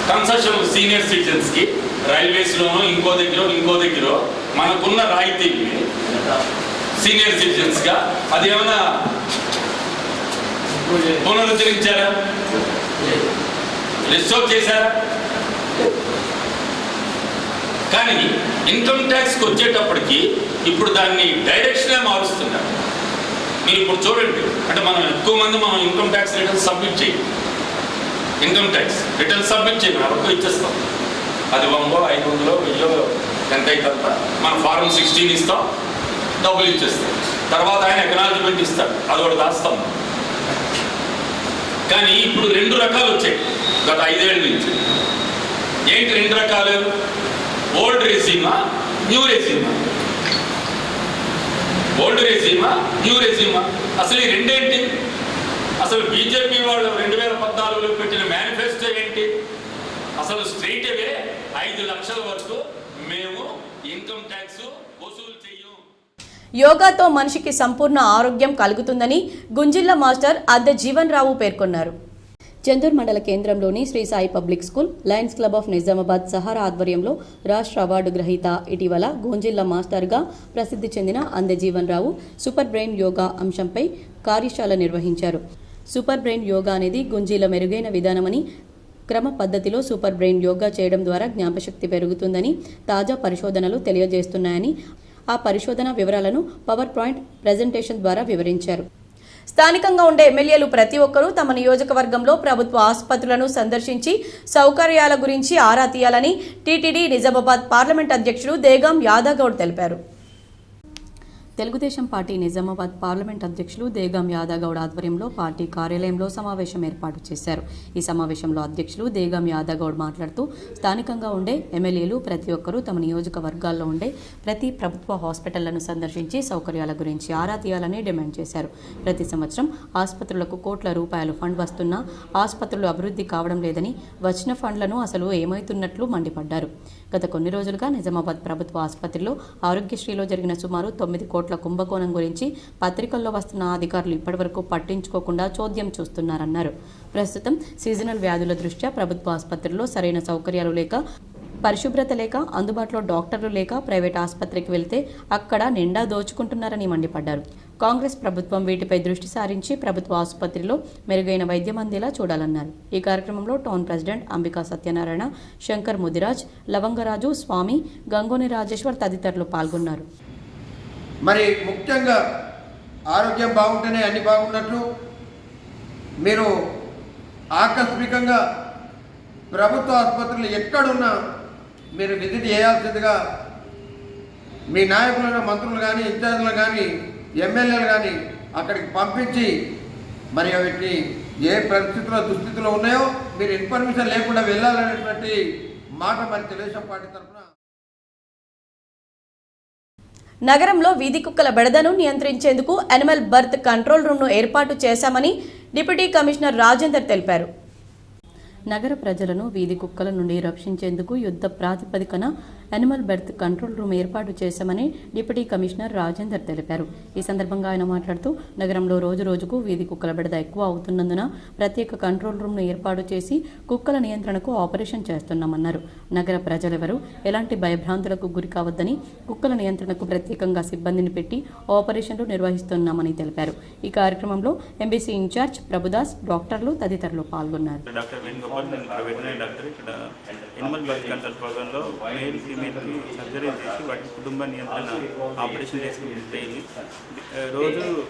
కన్సెషన్ సీనియర్ సిటిజన్స్కి రైల్వేస్లోనో ఇంకో దగ్గర మనకున్న రాయితీని సీనియర్ సిటిజన్స్గా అది ఏమైనా పునరుద్ధరించారా? రిస్టోర్ చేశారా? కానీ ఇన్కమ్ ట్యాక్స్కి వచ్చేటప్పటికి ఇప్పుడు దాన్ని డైరెక్షనే మారుస్తున్నారు. మీరు ఇప్పుడు చూడండి, అంటే మనం ఎక్కువ మంది మనం ఇన్కమ్ ట్యాక్స్ రిటర్న్ సబ్మిట్ చేయం. ఇన్కమ్ ట్యాక్స్ రిటర్న్ సబ్మిట్ చేయం, అరకు ఇచ్చేస్తాం. అది 100, 500, 1000 ఎంత అవుతుందా మన ఫారం 16 ఇస్తాం, డబ్బులు ఇచ్చేస్తాం. తర్వాత ఆయన ఎకనాలజ్మెంట్ ఇస్తాడు, అది ఒకటి దాస్తాం. కానీ ఇప్పుడు 2 రకాలు వచ్చాయి గత 5 ఏళ్ళ నుంచి. ఏంటి 2 రకాలు? ఓల్డ్ రెజీమా, న్యూ రెజీమా? ఓల్డ్ రెజీమా, న్యూ రెజీమా? అసలు ఈ రెండేంటి? అసలు బీజేపీ వాళ్ళు 2014లో పెట్టిన మేనిఫెస్టో ఏంటి? అసలు స్ట్రైట్ అవే 5 లక్షల వరకు మేము ఇన్కమ్ ట్యాక్స్ వసూలు చెయ్యం. యోగాతో మనిషికి సంపూర్ణ ఆరోగ్యం కలుగుతుందని గుంజిల్లా మాస్టర్ అద్దె జీవన్ రావు పేర్కొన్నారు. చందూర్ మండల కేంద్రంలోని Sri Sai public school, lions club of Nizamabad Sahara ఆధ్వర్యంలో రాష్ట్ర అవార్డు గ్రహీత, ఇటీవల గుంజిల్లా మాస్టర్గా ప్రసిద్ధి చెందిన అద్దె జీవన్ రావు సూపర్ బ్రెయిన్ యోగా అంశంపై కార్యశాల నిర్వహించారు. సూపర్ బ్రెయిన్ యోగా అనేది గుంజీల మెరుగైన విధానమని, క్రమ పద్ధతిలో సూపర్ బ్రెయిన్ యోగా చేయడం ద్వారా జ్ఞాపశక్తి పెరుగుతుందని తాజా పరిశోధనలు తెలియజేస్తున్నాయని ఆ పరిశోధన వివరాలను పవర్ పాయింట్ ప్రెజెంటేషన్ ద్వారా వివరించారు. స్థానికంగా ఉండే ఎమ్మెల్యేలు ప్రతి ఒక్కరూ తమ నియోజకవర్గంలో ప్రభుత్వ ఆసుపత్రులను సందర్శించి సౌకర్యాల గురించి ఆరా తీయాలని టీటీడీ నిజామాబాద్ పార్లమెంట్ అధ్యక్షుడు దేగాం యాదగౌడ్ తెలిపారు. తెలుగుదేశం పార్టీ నిజామాబాద్ పార్లమెంట్ అధ్యక్షులు దేగాం యాదగౌడ్ ఆధ్వర్యంలో పార్టీ కార్యాలయంలో సమావేశం ఏర్పాటు చేశారు. ఈ సమావేశంలో అధ్యక్షులు దేగాం యాదగౌడ్ మాట్లాడుతూ స్థానికంగా ఉండే ఎమ్మెల్యేలు ప్రతి ఒక్కరూ తమ నియోజకవర్గాల్లో ఉండే ప్రతి ప్రభుత్వ హాస్పిటళ్లను సందర్శించి సౌకర్యాల గురించి ఆరా తీయాలని డిమాండ్ చేశారు. ప్రతి సంవత్సరం ఆసుపత్రులకు కోట్ల రూపాయలు ఫండ్ వస్తున్నా ఆసుపత్రులు అభివృద్ధి కావడం లేదని, వచ్చిన ఫండ్లను అసలు ఏమైతున్నట్లు మండిపడ్డారు. గత కొన్ని రోజులుగా నిజామాబాద్ ప్రభుత్వ ఆసుపత్రిలో ఆరోగ్యశ్రీలో జరిగిన సుమారు 9 కోట్ల కుంభకోణం గురించి పత్రికల్లో వస్తున్న అధికారులు ఇప్పటివరకు పట్టించుకోకుండా చోద్యం చూస్తున్నారన్నారు. ప్రస్తుతం సీజనల్ వ్యాధుల దృష్ట్యా ప్రభుత్వ ఆసుపత్రుల్లో సరైన సౌకర్యాలు లేక, పరిశుభ్రత లేక, అందుబాటులో డాక్టర్లు లేక ప్రైవేట్ ఆసుపత్రికి వెళ్తే అక్కడ నిండా దోచుకుంటున్నారని మండిపడ్డారు. కాంగ్రెస్ ప్రభుత్వం వీటిపై దృష్టి సారించి ప్రభుత్వ ఆసుపత్రిలో మెరుగైన వైద్యం అందేలా చూడాలన్నారు. ఈ కార్యక్రమంలో టౌన్ ప్రెసిడెంట్ అంబికా సత్యనారాయణ, శంకర్ ముదిరాజ్, లవంగరాజు, స్వామి, గంగోని రాజేశ్వర్ తదితరులు పాల్గొన్నారు. మరి ముఖ్యంగా ఆరోగ్యం బాగుంటేనే అన్ని బాగున్నట్లు మీరు ఆకస్మికంగా ప్రభుత్వ ఆసుపత్రులు ఎక్కడున్నా మీరు విజిట్ చేయాల్సిందిగా మీ నాయకులను, మంత్రులు కానీ, ఇన్ఛార్జీలు కానీ, ఎమ్మెల్యేలు కానీ అక్కడికి పంపించి మరి వీటిని ఏ పరిస్థితుల్లో దుస్థితిలో ఉన్నాయో మీరు ఇన్ఫర్మేషన్ లేకుండా వెళ్ళాలనేటువంటి మాట మరి తెలుగుదేశం పార్టీ తరఫున. నగరంలో వీధి కుక్కల బెడదను నియంత్రించేందుకు యానిమల్ బర్త్ కంట్రోల్ రూమ్ను ఏర్పాటు చేశామని డిప్యూటీ కమిషనర్ రాజేందర్ తెలిపారు. నగర ప్రజలను వీధి కుక్కల నుండి రక్షించేందుకు యుద్ధ ప్రాతిపదికన యానిమల్ బర్త్ కంట్రోల్ రూమ్ ఏర్పాటు చేశామని డిప్యూటీ కమిషనర్ రాజేందర్ తెలిపారు. ఈ సందర్భంగా ఆయన మాట్లాడుతూ నగరంలో రోజు రోజుకు వీధి కుక్కల బెడద ఎక్కువ అవుతున్నందున ప్రత్యేక కంట్రోల్ రూమ్ను ఏర్పాటు చేసి కుక్కల నియంత్రణకు ఆపరేషన్ చేస్తున్నామన్నారు. నగర ప్రజలెవరూ ఎలాంటి భయభ్రాంతులకు గురి కావద్దని, కుక్కల నియంత్రణకు ప్రత్యేకంగా సిబ్బందిని పెట్టి ఆపరేషన్లు నిర్వహిస్తున్నామని తెలిపారు. ఈ కార్యక్రమంలో ఎంబీసీ ఇన్ఛార్జ్ ప్రభుదాస్, డాక్టర్లు తదితరులు పాల్గొన్నారు. యానిమల్ బర్త్ కంట్రోల్ ప్రోగ్రాంలో మేల్ ఫీమేల్కి సర్జరీ చేసి వాటి కుటుంబ నియంత్రణ ఆపరేషన్ చేసి డైలీ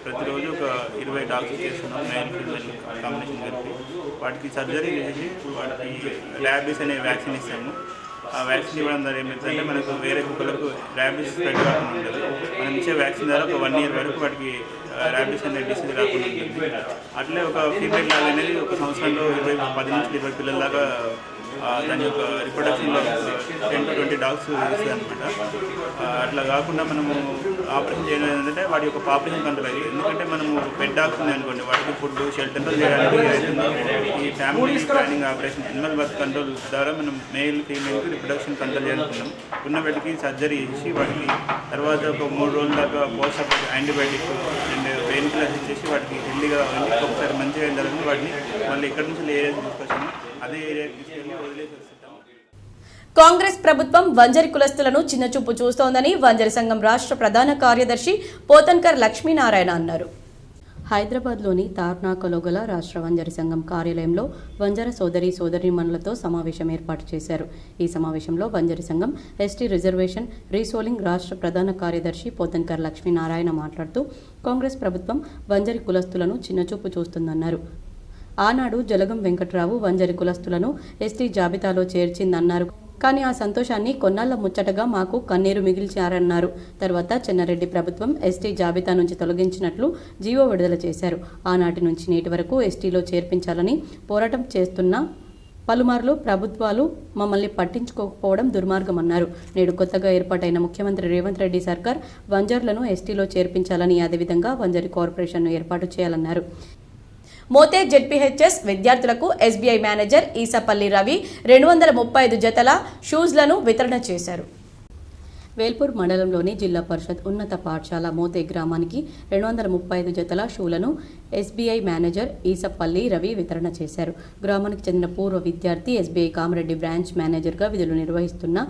ప్రతిరోజు ఒక 20 డాక్టర్స్ చేస్తున్నాం. మేల్ ఫీమేల్ కాంబినేషన్ కలిపి వాటికి సర్జరీ చేసి వాటికి ర్యాబీస్ అనే వ్యాక్సిన్ ఇస్తాము. ఆ వ్యాక్సిన్ ఇవ్వడం ద్వారా ఏమవుతుందంటే మనకు వేరే కుక్కలకు ర్యాబీస్ స్ప్రెడ్ కాకుండా ఉంటుంది. మనం ఇచ్చే వ్యాక్సిన్ ద్వారా ఒక 1 year వరకు వాటికి ర్యాబీస్ అనే డిసీజ్ రాకుండా ఉంటుంది. అట్లే ఒక ఫీమేల్ లాగా అనేది ఒక సంవత్సరంలో 10 నుంచి 20 పిల్లల దాకా దాని యొక్క రిప్రొడక్షన్లో 10 to 20 డాగ్స్ ఇస్తుంది అనమాట. అట్లా కాకుండా మనము ఆపరేషన్ చేయడం ఏంటంటే వాటి యొక్క పాపులేషన్ కంట్రోల్ అయ్యింది. ఎందుకంటే మనము పెట్ డాగ్స్ ఉన్నాయి అనుకోండి, వాటికి ఫుడ్, షెల్టర్ చేయడానికి ఈ family planning operation animal birth control ద్వారా మనం మేల్ ఫీమేల్కి రిప్రొడక్షన్ కంట్రోల్ చేయాలనుకున్నాం. ఉన్న వాటికి సర్జరీ చేసి వాటికి తర్వాత ఒక 3 రోజుల దాకా post antibiotic and pain killers ఇచ్చేసి వాటికి హెల్దీగా ఒకసారి మంచిగా అయిన తర్వాత వాటిని మళ్ళీ ఎక్కడి నుంచి ఏరియాకి తీసుకొచ్చాము అదే ఏరియాకి తీసుకెళ్ళి వదిలేసి వస్తుంటాము. కాంగ్రెస్ ప్రభుత్వం వంజరి కులస్తులను చిన్నచూపు చూస్తోందని వంజరి సంఘం రాష్ట్ర ప్రధాన కార్యదర్శి పోతన్కర్ లక్ష్మీనారాయణ అన్నారు. హైదరాబాద్లోని తార్నాకలో గల రాష్ట్ర వంజరి సంఘం కార్యాలయంలో వంజర సోదరీమణులతో సమావేశం ఏర్పాటు చేశారు. ఈ సమావేశంలో వంజరి సంఘం ఎస్టీ రిజర్వేషన్ రీసోలింగ్ రాష్ట్ర ప్రధాన కార్యదర్శి పోతన్కర్ లక్ష్మీనారాయణ మాట్లాడుతూ కాంగ్రెస్ ప్రభుత్వం వంజరి కులస్తులను చిన్నచూపు చూస్తుందన్నారు. ఆనాడు జలగం వెంకట్రావు వంజరి కులస్తులను ఎస్టీ జాబితాలో చేర్చిందన్నారు. కానీ ఆ సంతోషాన్ని కొన్నాళ్ల ముచ్చటగా మాకు కన్నీరు మిగిల్చారన్నారు. తర్వాత చెన్నారెడ్డి ప్రభుత్వం ఎస్టీ జాబితా నుంచి తొలగించినట్లు జీవో విడుదల చేశారు. ఆనాటి నుంచి నేటి వరకు ఎస్టీలో చేర్పించాలని పోరాటం చేస్తున్న పలుమార్లు ప్రభుత్వాలు మమ్మల్ని పట్టించుకోకపోవడం దుర్మార్గమన్నారు. నేడు కొత్తగా ఏర్పాటైన ముఖ్యమంత్రి రేవంత్ రెడ్డి సర్కార్ వంజర్లను ఎస్టీలో చేర్పించాలని, అదేవిధంగా వంజరి కార్పొరేషన్ను ఏర్పాటు చేయాలన్నారు. మోతే జెడ్పీహెచ్ఎస్ విద్యార్థులకు ఎస్బీఐ మేనేజర్ ఈసపల్లి రవి 235 జతల షూస్లను వితరణ చేశారు. వేల్పూర్ మండలంలోని జిల్లా పరిషత్ ఉన్నత పాఠశాల మోతే గ్రామానికి 235 జతల షూలను ఎస్బీఐ మేనేజర్ ఈసపల్లి రవి వితరణ చేశారు. గ్రామానికి చెందిన పూర్వ విద్యార్థి ఎస్బీఐ కామారెడ్డి బ్రాంచ్ మేనేజర్గా విధులు నిర్వహిస్తున్న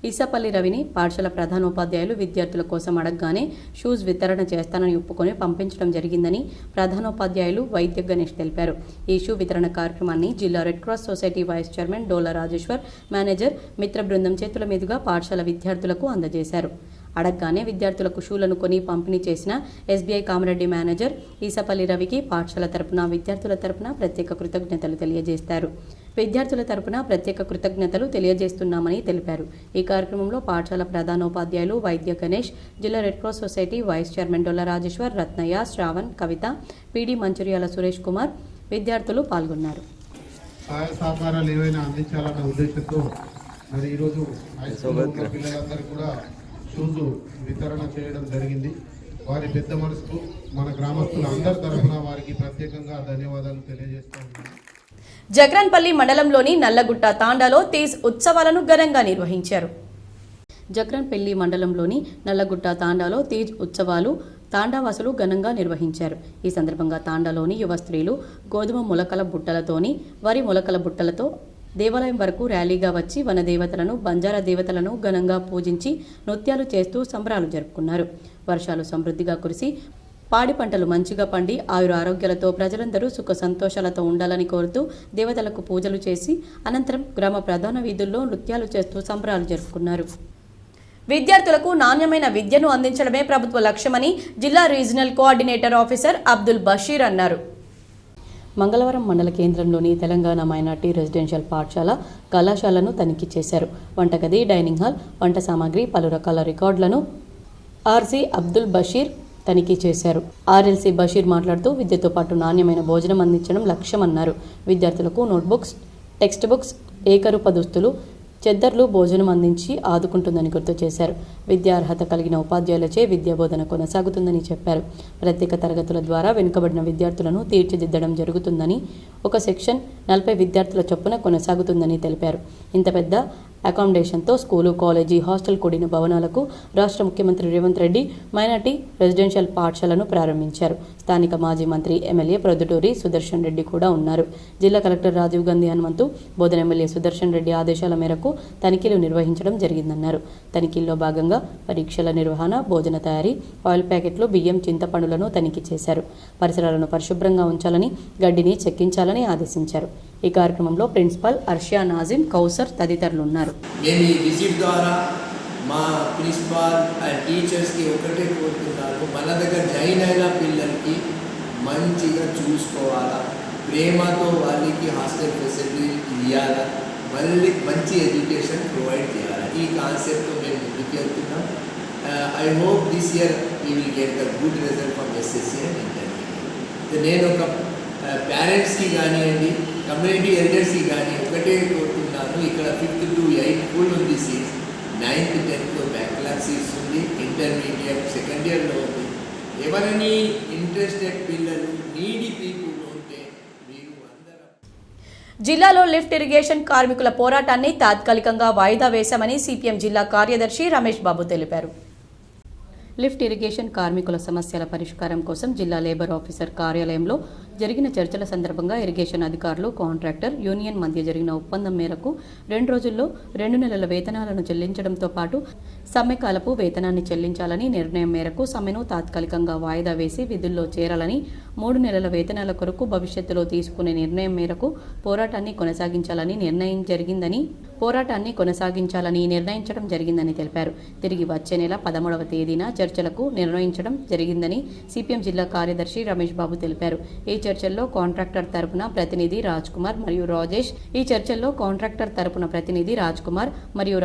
ఈసపల్లి రవిని పాఠశాల ప్రధానోపాధ్యాయులు విద్యార్థుల కోసం అడగగానే షూస్ వితరణ చేస్తానని ఒప్పుకొని పంపించడం జరిగిందని ప్రధానోపాధ్యాయులు వైద్య గణేష్ తెలిపారు. ఈ షూ వితరణ కార్యక్రమాన్ని జిల్లా Red Cross society vice chairman Dola Rajeshwar, manager మిత్ర బృందం చేతుల మీదుగా పాఠశాల విద్యార్థులకు అందజేశారు. అడగగానే విద్యార్థులకు షూలను కొని పంపిణీ చేసిన ఎస్బీఐ కామారెడ్డి మేనేజర్ ఈసపల్లి రవికి పాఠశాల తరపున విద్యార్థుల తరపున ప్రత్యేక కృతజ్ఞతలు తెలియజేస్తున్నామని తెలిపారు. ఈ కార్యక్రమంలో పాఠశాల ప్రధానోపాధ్యాయులు వైద్య గణేష్, జిల్లా Red Cross society vice chairman Dolla Rajeshwar, Ratnaiah, Shravan, Kavitha, PD Mancherial Suresh Kumar విద్యార్థులు పాల్గొన్నారు. సహాయ సహకారాలు ఏవైనా అందించాలన్న ఉద్దేశంతో మరి ఈరోజు హై స్కూల్ పిల్లలందరూ కూడా షూస్ వితరణ చేయడం జరిగింది. వారి పెద్ద మనసుకు మన గ్రామస్తుల అందరి తరఫున వారికి ప్రత్యేకంగా ధన్యవాదాలు తెలియజేస్తాను. జగ్రాన్పల్లి మండలంలోని నల్లగుట్ట తాండాలో తీజ్ ఉత్సవాలను ఘనంగా నిర్వహించారు. జగ్రాన్పల్లి మండలంలోని నల్లగుట్ట తాండాలో తీజ్ ఉత్సవాలు తాండావాసులు ఘనంగా నిర్వహించారు. ఈ సందర్భంగా తాండాలోని యువ స్త్రీలు గోధుమ మొలకల బుట్టలతోని వరి మొలకల బుట్టలతో దేవాలయం వరకు ర్యాలీగా వచ్చి వనదేవతలను, బంజారా దేవతలను ఘనంగా పూజించి నృత్యాలు చేస్తూ సంబరాలు జరుపుకున్నారు. వర్షాలు సమృద్ధిగా కురిసి పాడి పంటలు మంచిగా పండి ఆయుర ఆరోగ్యాలతో ప్రజలందరూ సుఖ సంతోషాలతో ఉండాలని కోరుతూ దేవతలకు పూజలు చేసి అనంతరం గ్రామ ప్రధాన వీధుల్లో నృత్యాలు చేస్తూ సంబరాలు జరుపుకున్నారు. విద్యార్థులకు నాణ్యమైన విద్యను అందించడమే ప్రభుత్వ లక్ష్యమని జిల్లా regional coordinator officer Abdul Basheer అన్నారు. మంగళవారం మండల కేంద్రంలోని తెలంగాణ మైనార్టీ రెసిడెన్షియల్ పాఠశాల కళాశాలను తనిఖీ చేశారు. వంటగది, డైనింగ్ హాల్, వంట సామాగ్రి, పలు రకాల రికార్డులను ఆర్సీ అబ్దుల్ బషీర్ తనిఖీ చేశారు. ఆర్ఎల్సీ బషీర్ మాట్లాడుతూ విద్యతో పాటు నాణ్యమైన భోజనం అందించడం లక్ష్యమన్నారు. విద్యార్థులకు నోట్బుక్స్, టెక్స్ట్ బుక్స్, ఏకరూప దుస్తులు, చెద్దర్లు భోజనం అందించి ఆదుకుంటుందని గుర్తు చేశారు. విద్యార్హత కలిగిన ఉపాధ్యాయులచే విద్యాబోధన కొనసాగుతుందని చెప్పారు. ప్రత్యేక తరగతుల ద్వారా వెనుకబడిన విద్యార్థులను తీర్చిదిద్దడం జరుగుతుందని, ఒక సెక్షన్ 40 విద్యార్థుల చొప్పున కొనసాగుతుందని తెలిపారు. ఇంత పెద్ద అకామిడేషన్తో స్కూలు, కాలేజీ, హాస్టల్ కూడిన భవనాలకు రాష్ట్ర ముఖ్యమంత్రి రేవంత్ రెడ్డి మైనార్టీ రెసిడెన్షియల్ పాఠశాలను ప్రారంభించారు. స్థానిక మాజీ మంత్రి, ఎమ్మెల్యే ప్రొద్దుటూరి సుదర్శన్ రెడ్డి కూడా ఉన్నారు. జిల్లా కలెక్టర్ రాజీవ్ గాంధీ హనుమంతు, బోధన ఎమ్మెల్యే సుదర్శన్ రెడ్డి ఆదేశాల మేరకు తనిఖీలు నిర్వహించడం జరిగిందన్నారు. తనిఖీల్లో భాగంగా పరీక్షల నిర్వహణ, భోజన తయారీ, ఆయిల్ ప్యాకెట్లు, బియ్యం, చింతపండులను తనిఖీ చేశారు. పరిసరాలను పరిశుభ్రంగా ఉంచాలని, గడ్డిని చెక్కించాలని ఆదేశించారు. ఈ కార్యక్రమంలో ప్రిన్సిపల్ అర్షియా నాజిమ్, కౌసర్ తదితరులు ఉన్నారు. నేను ఈ విజిట్ ద్వారా మా ప్రిన్సిపాల్ అండ్ టీచర్స్కి ఒకటే కోరుతున్నాను, మన దగ్గర జాయిన్ అయిన పిల్లలకి మంచిగా చూసుకోవాలా, ప్రేమతో వాళ్ళకి హాస్టల్ ఫెసిలిటీ ఇవ్వాలా, మళ్ళీ మంచి ఎడ్యుకేషన్ ప్రొవైడ్ చేయాలి. ఈ కాన్సెప్ట్తో మేము ముందుకు వెళ్తున్నాం. I hope this year we will get the good result from SSC and intermediate. నేను ఒక పేరెంట్స్కి కానివ్వండి, కమ్యూనిటీ ఎల్డర్స్కి కానీ ఒకటే కోరుతున్నాను, ఇక్కడ 5th to 8th స్కూల్ ఉంది seats, 9th 10th backlog seats ఉంది, ఇంటర్మీడియట్ సెకండ్ ఇయర్లో ఉంది. ఎవరైనా ఇంట్రెస్టెడ్ పిల్లలు, నీడీ పీపుల్ ఉంటే మీరు అందరూ. జిల్లాలో లిఫ్ట్ ఇరిగేషన్ కార్మికుల పోరాటాన్ని తాత్కాలికంగా వాయిదా వేశామని సిపిఎం జిల్లా కార్యదర్శి రమేష్ బాబు తెలిపారు. లిఫ్ట్ ఇరిగేషన్ కార్మికుల సమస్యల పరిష్కారం కోసం జిల్లా లేబర్ ఆఫీసర్ కార్యాలయంలో జరిగిన చర్చల సందర్భంగా ఇరిగేషన్ అధికారులు, కాంట్రాక్టర్, యూనియన్ మధ్య జరిగిన ఒప్పందం మేరకు 2 రోజుల్లో 2 నెలల వేతనాలను చెల్లించడంతో పాటు సమ్మెకాలపు వేతనాన్ని చెల్లించాలని నిర్ణయం మేరకు సమ్మెను తాత్కాలికంగా వాయిదా వేసి విధుల్లో చేరాలని, 3 నెలల వేతనాల కొరకు భవిష్యత్తులో తీసుకునే నిర్ణయం మేరకు పోరాటాన్ని కొనసాగించాలని నిర్ణయించడం జరిగిందని తెలిపారు. తిరిగి వచ్చే నెల 13వ తేదీన చర్చలకు నిర్ణయించడం జరిగిందని సిపిఎం జిల్లా కార్యదర్శి రమేష్ బాబు తెలిపారు. ఈ చర్చల్లో కాంట్రాక్టర్ తరపున ప్రతినిధి రాజ్ కుమార్ మరియు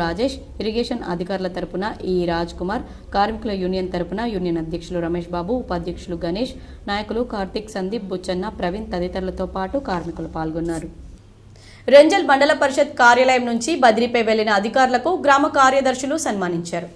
రాజేష్, ఇరిగేషన్ అధికారుల తరపున ఈ రాజ్ కుమార్, కార్మికుల యూనియన్ తరపున యూనియన్ అధ్యక్షులు రమేష్ బాబు, ఉపాధ్యక్షులు గణేష్, నాయకులు కార్తిక్, సందీప్, బుచ్చన్న, ప్రవీణ్ తదితరులతో పాటు కార్మికులు పాల్గొన్నారు. రెంజల్ మండల పరిషత్ కార్యాలయం నుంచి బదిలీపై వెళ్లిన అధికారులకు గ్రామ కార్యదర్శులు సన్మానించారు.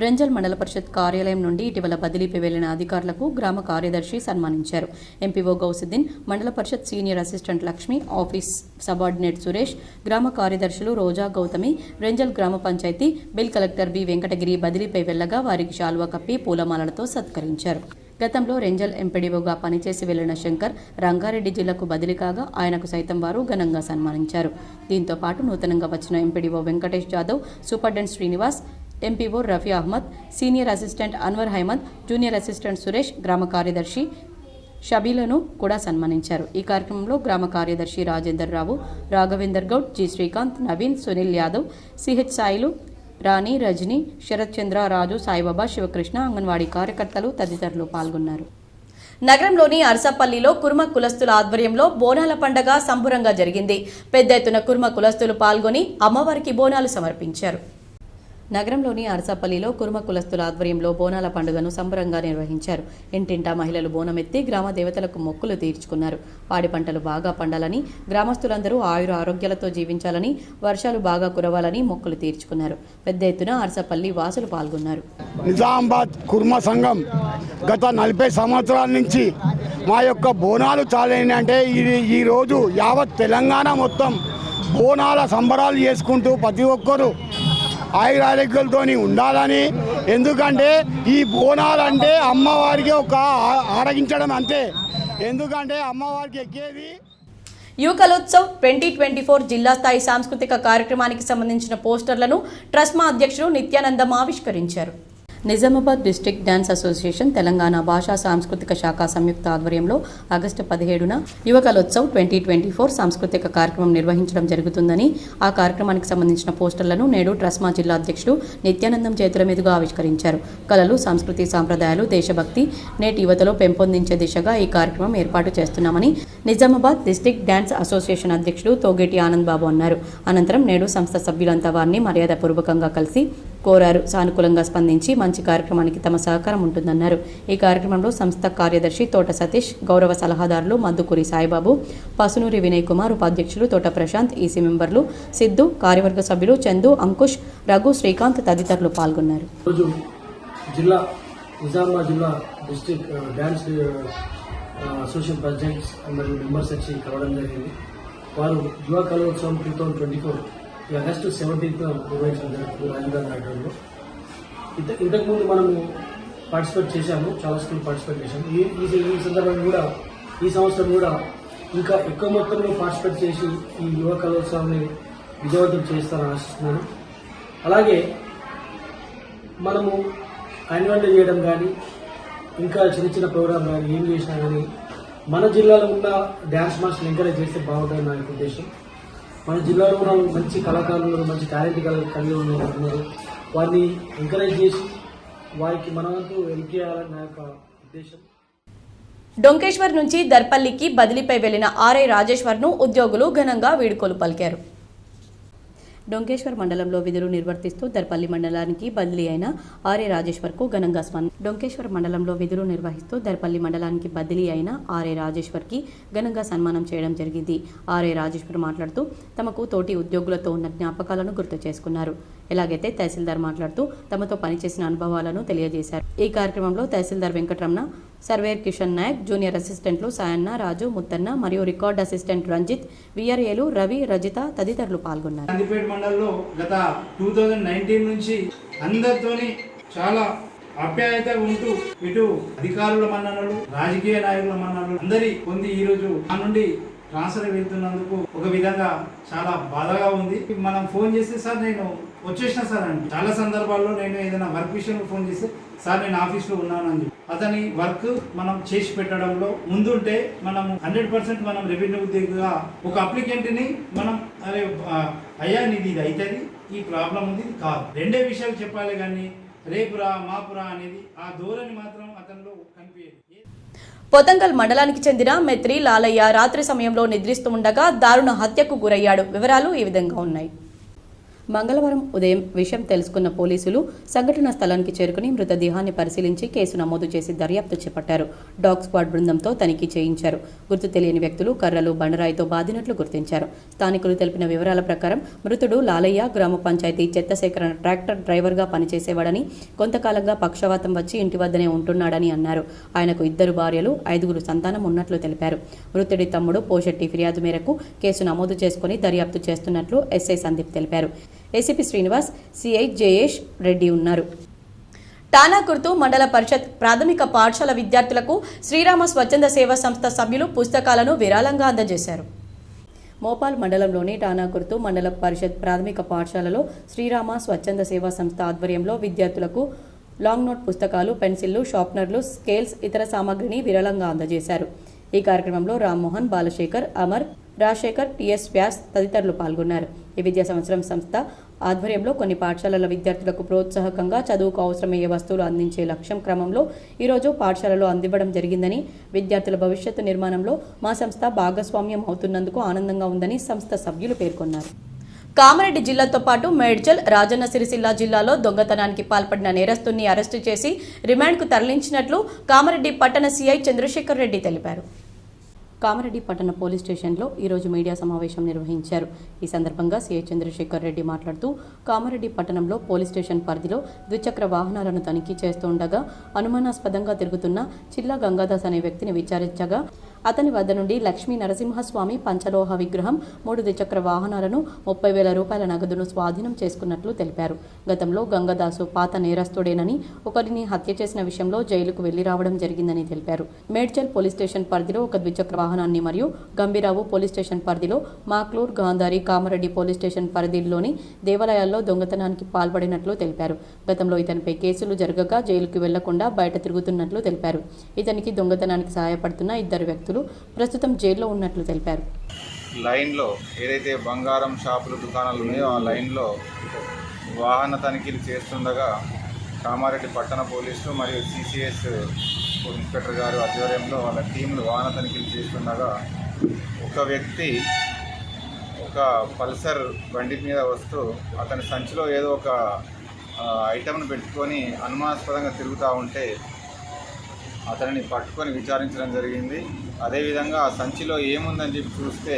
రెంజల్ మండల పరిషత్ కార్యాలయం నుండి ఇటీవల బదిలీపై వెళ్లిన అధికారులకు గ్రామ కార్యదర్శి సన్మానించారు. MPO Gousuddin, mandal parishad senior assistant Lakshmi, office subordinate Suresh, గ్రామ కార్యదర్శులు రోజా, గౌతమి, రెంజల్ గ్రామ panchayat bill collector B Venkatagiri బదిలీపై వెళ్లగా వారికి శాలువా కప్పి పూలమాలలతో సత్కరించారు. గతంలో రెంజల్ ఎంపీడీఓగా పనిచేసి వెళ్లిన శంకర్ రంగారెడ్డి జిల్లాకు బదిలీ కాగా ఆయనకు సైతం వారు ఘనంగా సన్మానించారు. దీంతో పాటు నూతనంగా వచ్చిన MPDO Venkatesh Jadhav, superintendent Srinivas, MPO Rafi Ahmed, senior assistant Anwar Ahmed, junior assistant Suresh, గ్రామ కార్యదర్శి షబీలను కూడా సన్మానించారు. ఈ కార్యక్రమంలో గ్రామ కార్యదర్శి రాజేందర్ రావు, రాఘవేందర్ గౌడ్, జి శ్రీకాంత్, నవీన్, సునీల్ యాదవ్, సిహెచ్ సాయిలు, రాణి, రజని, శరత్ చంద్ర, రాజు, సాయిబాబా, శివకృష్ణ, అంగన్వాడీ కార్యకర్తలు తదితరులు పాల్గొన్నారు. నగరంలోని అర్సపల్లిలో కుర్మ కులస్తుల ఆధ్వర్యంలో బోనాల పండగ సంబురంగా జరిగింది. పెద్ద ఎత్తున కుర్మ కులస్తులు పాల్గొని అమ్మవారికి బోనాలు సమర్పించారు. నగరంలోని అర్సపల్లిలో కుర్మ కులస్తుల ఆధ్వర్యంలో బోనాల పండుగను సంబరంగా నిర్వహించారు. ఇంటింటా మహిళలు బోనమెత్తి గ్రామ దేవతలకు మొక్కులు తీర్చుకున్నారు. పాడి పంటలు బాగా పండాలని, గ్రామస్తులందరూ ఆయుర ఆరోగ్యాలతో జీవించాలని, వర్షాలు బాగా కురవాలని మొక్కులు తీర్చుకున్నారు. పెద్ద ఎత్తున అర్సపల్లి వాసులు పాల్గొన్నారు. నిజామాబాద్ కుర్మ సంఘం గత 40 సంవత్సరాల నుంచి మా యొక్క బోనాలు చాలైన అంటే ఈరోజు యావత్ తెలంగాణ మొత్తం బోనాల సంబరాలు చేసుకుంటూ ప్రతి ఒక్కరూ ఆయురారోగ్యాలతో ఉండాలని, ఎందుకంటే ఈ బోనాలంటే అమ్మవారికి ఒక ఆరగించడం అంతే, ఎందుకంటే అమ్మవారికి ఎక్కేది. యువకలోత్సవ్ 2024 జిల్లా స్థాయి సాంస్కృతిక కార్యక్రమానికి సంబంధించిన పోస్టర్లను ట్రస్మా అధ్యక్షుడు నిత్యానందం ఆవిష్కరించారు. Nizamabad district dance association Telangana భాషా సాంస్కృతిక శాఖ సంయుక్త ఆధ్వర్యంలో ఆగస్టు 17న యువకలోత్సవ్ 2024 సాంస్కృతిక కార్యక్రమం నిర్వహించడం జరుగుతుందని, ఆ కార్యక్రమానికి సంబంధించిన పోస్టర్లను నేడు ట్రస్మా జిల్లా అధ్యక్షుడు నిత్యానందం చేతుల మీదుగా ఆవిష్కరించారు. కళలు, సంస్కృతి, సాంప్రదాయాలు, దేశభక్తి నేటి యువతలో పెంపొందించే దిశగా ఈ కార్యక్రమం ఏర్పాటు చేస్తున్నామని నిజామాబాద్ డిస్ట్రిక్ట్ డ్యాన్స్ అసోసియేషన్ అధ్యక్షుడు తోగేటి ఆనంద్ బాబు అన్నారు. అనంతరం నేడు సంస్థ సభ్యులంతా వారిని మర్యాదపూర్వకంగా కలిసి కోరారు. సానుకూలంగా స్పందించి మంచి కార్యక్రమానికి తమ సహకారం ఉంటుందన్నారు. ఈ కార్యక్రమంలో సంస్థ కార్యదర్శి తోట సతీష్, గౌరవ సలహాదారులు మద్దుకూరి సాయిబాబు, పసునూరి వినయ్ కుమార్, ఉపాధ్యక్షులు తోట ప్రశాంత్, ఈసీ మెంబర్లు సిద్ధు, కార్యవర్గ సభ్యులు చందు, అంకుష్, రఘు, శ్రీకాంత్ తదితరులు పాల్గొన్నారు. నిజామాబాద్ జిల్లా డిస్ట్రిక్ట్ డ్యాన్స్ అసోసియేషన్ ప్రెసిడెంట్స్ మరియు మెంబర్స్ వచ్చి కలవడం జరిగింది. వారు యువ కళోత్సవం 2024 ఆగస్టు 17th నిర్వహించడం జరుగుతుంది రాజధాని నగరంలో. ఇంతకుముందు మనము పార్టిసిపేట్ చేశాము, చాలా స్కూల్ పార్టిసిపేట్ చేశాము. ఈ సందర్భంగా కూడా ఈ సంవత్సరం కూడా ఇంకా ఎక్కువ మొత్తంలో పార్టిసిపేట్ చేసి ఈ యువ కళోత్సవాన్ని విజయవంతం చేస్తారని ఆశిస్తున్నాను. అలాగే మనము యాన్యువల్ డే చేయడం కానీ ఇంకా చిన్న ప్రోగ్రాం కానీ ఏం చేసినా కానీ మన జిల్లాలో ఉన్న డ్యాన్స్ మాస్టర్లు ఎంకరేజ్ చేస్తే బాగుంటుంది నా యొక్క ఉద్దేశం. మన జిల్లాలో కూడా మంచి కళాకారులు, మంచి టాలెంట్ కలిగి ఉన్నారు, వారిని ఎంకరేజ్ చేసి వారికి మన వంతు హెల్ప్ చేయాలని నా యొక్క ఉద్దేశం. డొంకేశ్వర్ నుంచి దర్పల్లికి బదిలీపై వెళ్లిన ఆర్ఐ రాజేశ్వర్ను ఉద్యోగులు ఘనంగా వీడ్కోలు పలికారు. డొంకేశ్వర్ మండలంలో విధులు నిర్వర్తిస్తూ దర్పల్లి మండలానికి బదిలీ అయిన ఆర్ఏ రాజేశ్వర్కు ఘనంగా డొంకేశ్వర్ మండలంలో విధులు నిర్వహిస్తూ దర్పల్లి మండలానికి బదిలీ అయిన ఆర్ఏ రాజేశ్వర్కి ఘనంగా సన్మానం చేయడం జరిగింది. ఆర్ఏ రాజేశ్వర్ మాట్లాడుతూ తమకు తోటి ఉద్యోగులతో ఉన్న జ్ఞాపకాలను గుర్తు చేసుకున్నారు. ఎలాగైతే తహసీల్దార్ మాట్లాడుతూ తమతో పనిచేసిన అనుభవాలను తెలియజేశారు. ఈ కార్యక్రమంలో తహసీల్దార్ వెంకటరమణ, సర్వేర్ కిషన్ నాయక్, జూనియర్ అసిస్టెంట్లు సాయన్న, రాజు, ముత్తన్న మరియు రికార్డ్ అసిస్టెంట్ రంజిత్, విఆర్ఏలు రవి, రజిత తదితరులు పాల్గొన్నారు. కందిపేట మండలంలో గత 2019 నుంచి అందరితోని చాలా ఆప్యాయతగా ఉంటూ ఇటు అధికారుల మన్ననలు, రాజకీయ నాయకుల మన్ననలు అందరి పొంది ఈ రోజు ఆ నుండి ట్రాన్స్ఫర్ వెళ్తున్నందుకు ఒక విధంగా చాలా బాధగా ఉంది. మనం ఫోన్ చేస్తే సార్ నేను వచ్చేసిన సార్ అండి. చాలా సందర్భాల్లో నేను ఏదైనా వర్క్ విషయంలో ఫోన్ చేస్తే సార్ నేను ఆఫీస్లో ఉన్నానని అతని వర్క్ మనం చేసి పెట్టడంలో ముందుంటే మనం 100% మనం రెవెన్యూ ఉద్యోగిగా ఒక అప్లికెంట్ని మనం అరే అయ్యా నీది ఇది అవుతుంది, ఈ ప్రాబ్లం ఉంది, ఇది కాదు, రెండే విషయాలు చెప్పాలి కానీ రేపురా మాపురా అనేది ఆ ధోరణి మాత్రం అతనిలో కనిపించేది. పొతంగల్ మండలానికి చెందిన మెత్రి లాలయ్య రాత్రి సమయంలో నిద్రిస్తూ ఉండగా దారుణ హత్యకు గురయ్యాడు. వివరాలు ఈ విధంగా ఉన్నాయి. మంగళవారం ఉదయం విషయం తెలుసుకున్న పోలీసులు సంఘటనా స్థలానికి చేరుకుని మృతదేహాన్ని పరిశీలించి కేసు నమోదు చేసి దర్యాప్తు చేపట్టారు. డాగ్ స్క్వాడ్ బృందంతో తనిఖీ చేయించారు. గుర్తు తెలియని వ్యక్తులు కర్రలు, బండరాయితో బాధినట్లు గుర్తించారు. స్థానికులు తెలిపిన వివరాల ప్రకారం మృతుడు లాలయ్య గ్రామ పంచాయతీ చెత్త సేకరణ ట్రాక్టర్ డ్రైవర్గా పనిచేసేవాడని, కొంతకాలంగా పక్షవాతం వచ్చి ఇంటి వద్దనే ఉంటున్నాడని అన్నారు. ఆయనకు 2 భార్యలు, 5 సంతానం ఉన్నట్లు తెలిపారు. మృతుడి తమ్ముడు పోషెట్టి ఫిర్యాదు మేరకు కేసు నమోదు చేసుకుని దర్యాప్తు చేస్తున్నట్లు ఎస్ఐ సందీప్ తెలిపారు. ఏసీపీ శ్రీనివాస్, సిఐ జయేష్ రెడ్డి ఉన్నారు. టానాకుర్తు మండల పరిషత్ ప్రాథమిక పాఠశాల విద్యార్థులకు శ్రీరామ స్వచ్ఛంద సేవా సంస్థ సభ్యులు పుస్తకాలను విరాళంగా అందజేశారు. మోపాల్ మండలంలోని టానాకుర్తు మండల పరిషత్ ప్రాథమిక పాఠశాలలో శ్రీరామ స్వచ్ఛంద సేవా సంస్థ ఆధ్వర్యంలో విద్యార్థులకు లాంగ్ నోట్ పుస్తకాలు, పెన్సిళ్లు, షార్ప్నర్లు, స్కేల్స్, ఇతర సామాగ్రిని విరాళంగా అందజేశారు. ఈ కార్యక్రమంలో రామ్మోహన్, బాలశేఖర్, అమర్, రాజశేఖర్, టిఎస్ వ్యాస్ తదితరులు పాల్గొన్నారు. ఈ విద్యా సంవత్సరం సంస్థ ఆధ్వర్యంలో కొన్ని పాఠశాలల విద్యార్థులకు ప్రోత్సాహకంగా చదువుకు అవసరమయ్యే వస్తువులు అందించే లక్ష్యం క్రమంలో ఈరోజు పాఠశాలలో అందివ్వడం జరిగిందని, విద్యార్థుల భవిష్యత్తు నిర్మాణంలో మా సంస్థ భాగస్వామ్యం అవుతున్నందుకు ఆనందంగా ఉందని సంస్థ సభ్యులు పేర్కొన్నారు. కామారెడ్డి జిల్లాతో పాటు మేడ్చల్, రాజన్న సిరిసిల్ల జిల్లాలో దొంగతనానికి పాల్పడిన నేరస్తుని అరెస్టు చేసి రిమాండ్కు తరలించినట్లు కామారెడ్డి పట్టణ సీఐ చంద్రశేఖర్ రెడ్డి తెలిపారు. కామారెడ్డి పట్టణ పోలీస్ స్టేషన్లో ఈరోజు మీడియా సమావేశం నిర్వహించారు. ఈ సందర్భంగా సీఐ చంద్రశేఖర్ రెడ్డి మాట్లాడుతూ, కామారెడ్డి పట్టణంలో పోలీస్ స్టేషన్ పరిధిలో ద్విచక్ర వాహనాలను తనిఖీ చేస్తుండగా అనుమానాస్పదంగా తిరుగుతున్న చిల్లా గంగాదాస్ అనే వ్యక్తిని విచారించగా అతని వద్ద నుండి లక్ష్మీ నరసింహస్వామి పంచలోహ విగ్రహం, 3 ద్విచక్ర వాహనాలను, 30,000 రూపాయల నగదును స్వాధీనం చేసుకున్నట్లు తెలిపారు. గతంలో గంగదాసు పాత నేరస్తుడేనని, ఒకరిని హత్య చేసిన విషయంలో జైలుకు వెళ్లి రావడం జరిగిందని తెలిపారు. మేడ్చల్ పోలీస్ స్టేషన్ పరిధిలో 1 ద్విచక్ర వాహనాన్ని మరియు గంభీరావు పోలీస్ స్టేషన్ పరిధిలో మాక్లూర్, గాంధారి, కామారెడ్డి పోలీస్ స్టేషన్ పరిధిలోని దేవాలయాల్లో దొంగతనానికి పాల్పడినట్లు తెలిపారు. గతంలో ఇతనిపై కేసులు జరగగా జైలుకు వెళ్లకుండా బయట తిరుగుతున్నట్లు తెలిపారు. ఇతనికి దొంగతనానికి సహాయపడుతున్న 2 వ్యక్తులు ప్రస్తుతం జైల్లో ఉన్నట్లు తెలిపారు. లైన్లో ఏదైతే బంగారం షాపులు, దుకాణాలు ఉన్నాయో ఆ లైన్లో వాహన తనిఖీలు చేస్తుండగా కామారెడ్డి పట్టణ పోలీసులు మరియు సిసిఎస్ ఇన్స్పెక్టర్ గారు ఆధ్వర్యంలో వాళ్ళ టీంలు వాహన తనిఖీలు చేస్తుండగా ఒక వ్యక్తి ఒక పల్సర్ బండి మీద వస్తూ అతని సంచిలో ఏదో ఒక ఐటమ్ను పెట్టుకొని అనుమానాస్పదంగా తిరుగుతూ ఉంటే అతనిని పట్టుకొని విచారించడం జరిగింది. అదేవిధంగా ఆ సంచిలో ఏముందని చెప్పి చూస్తే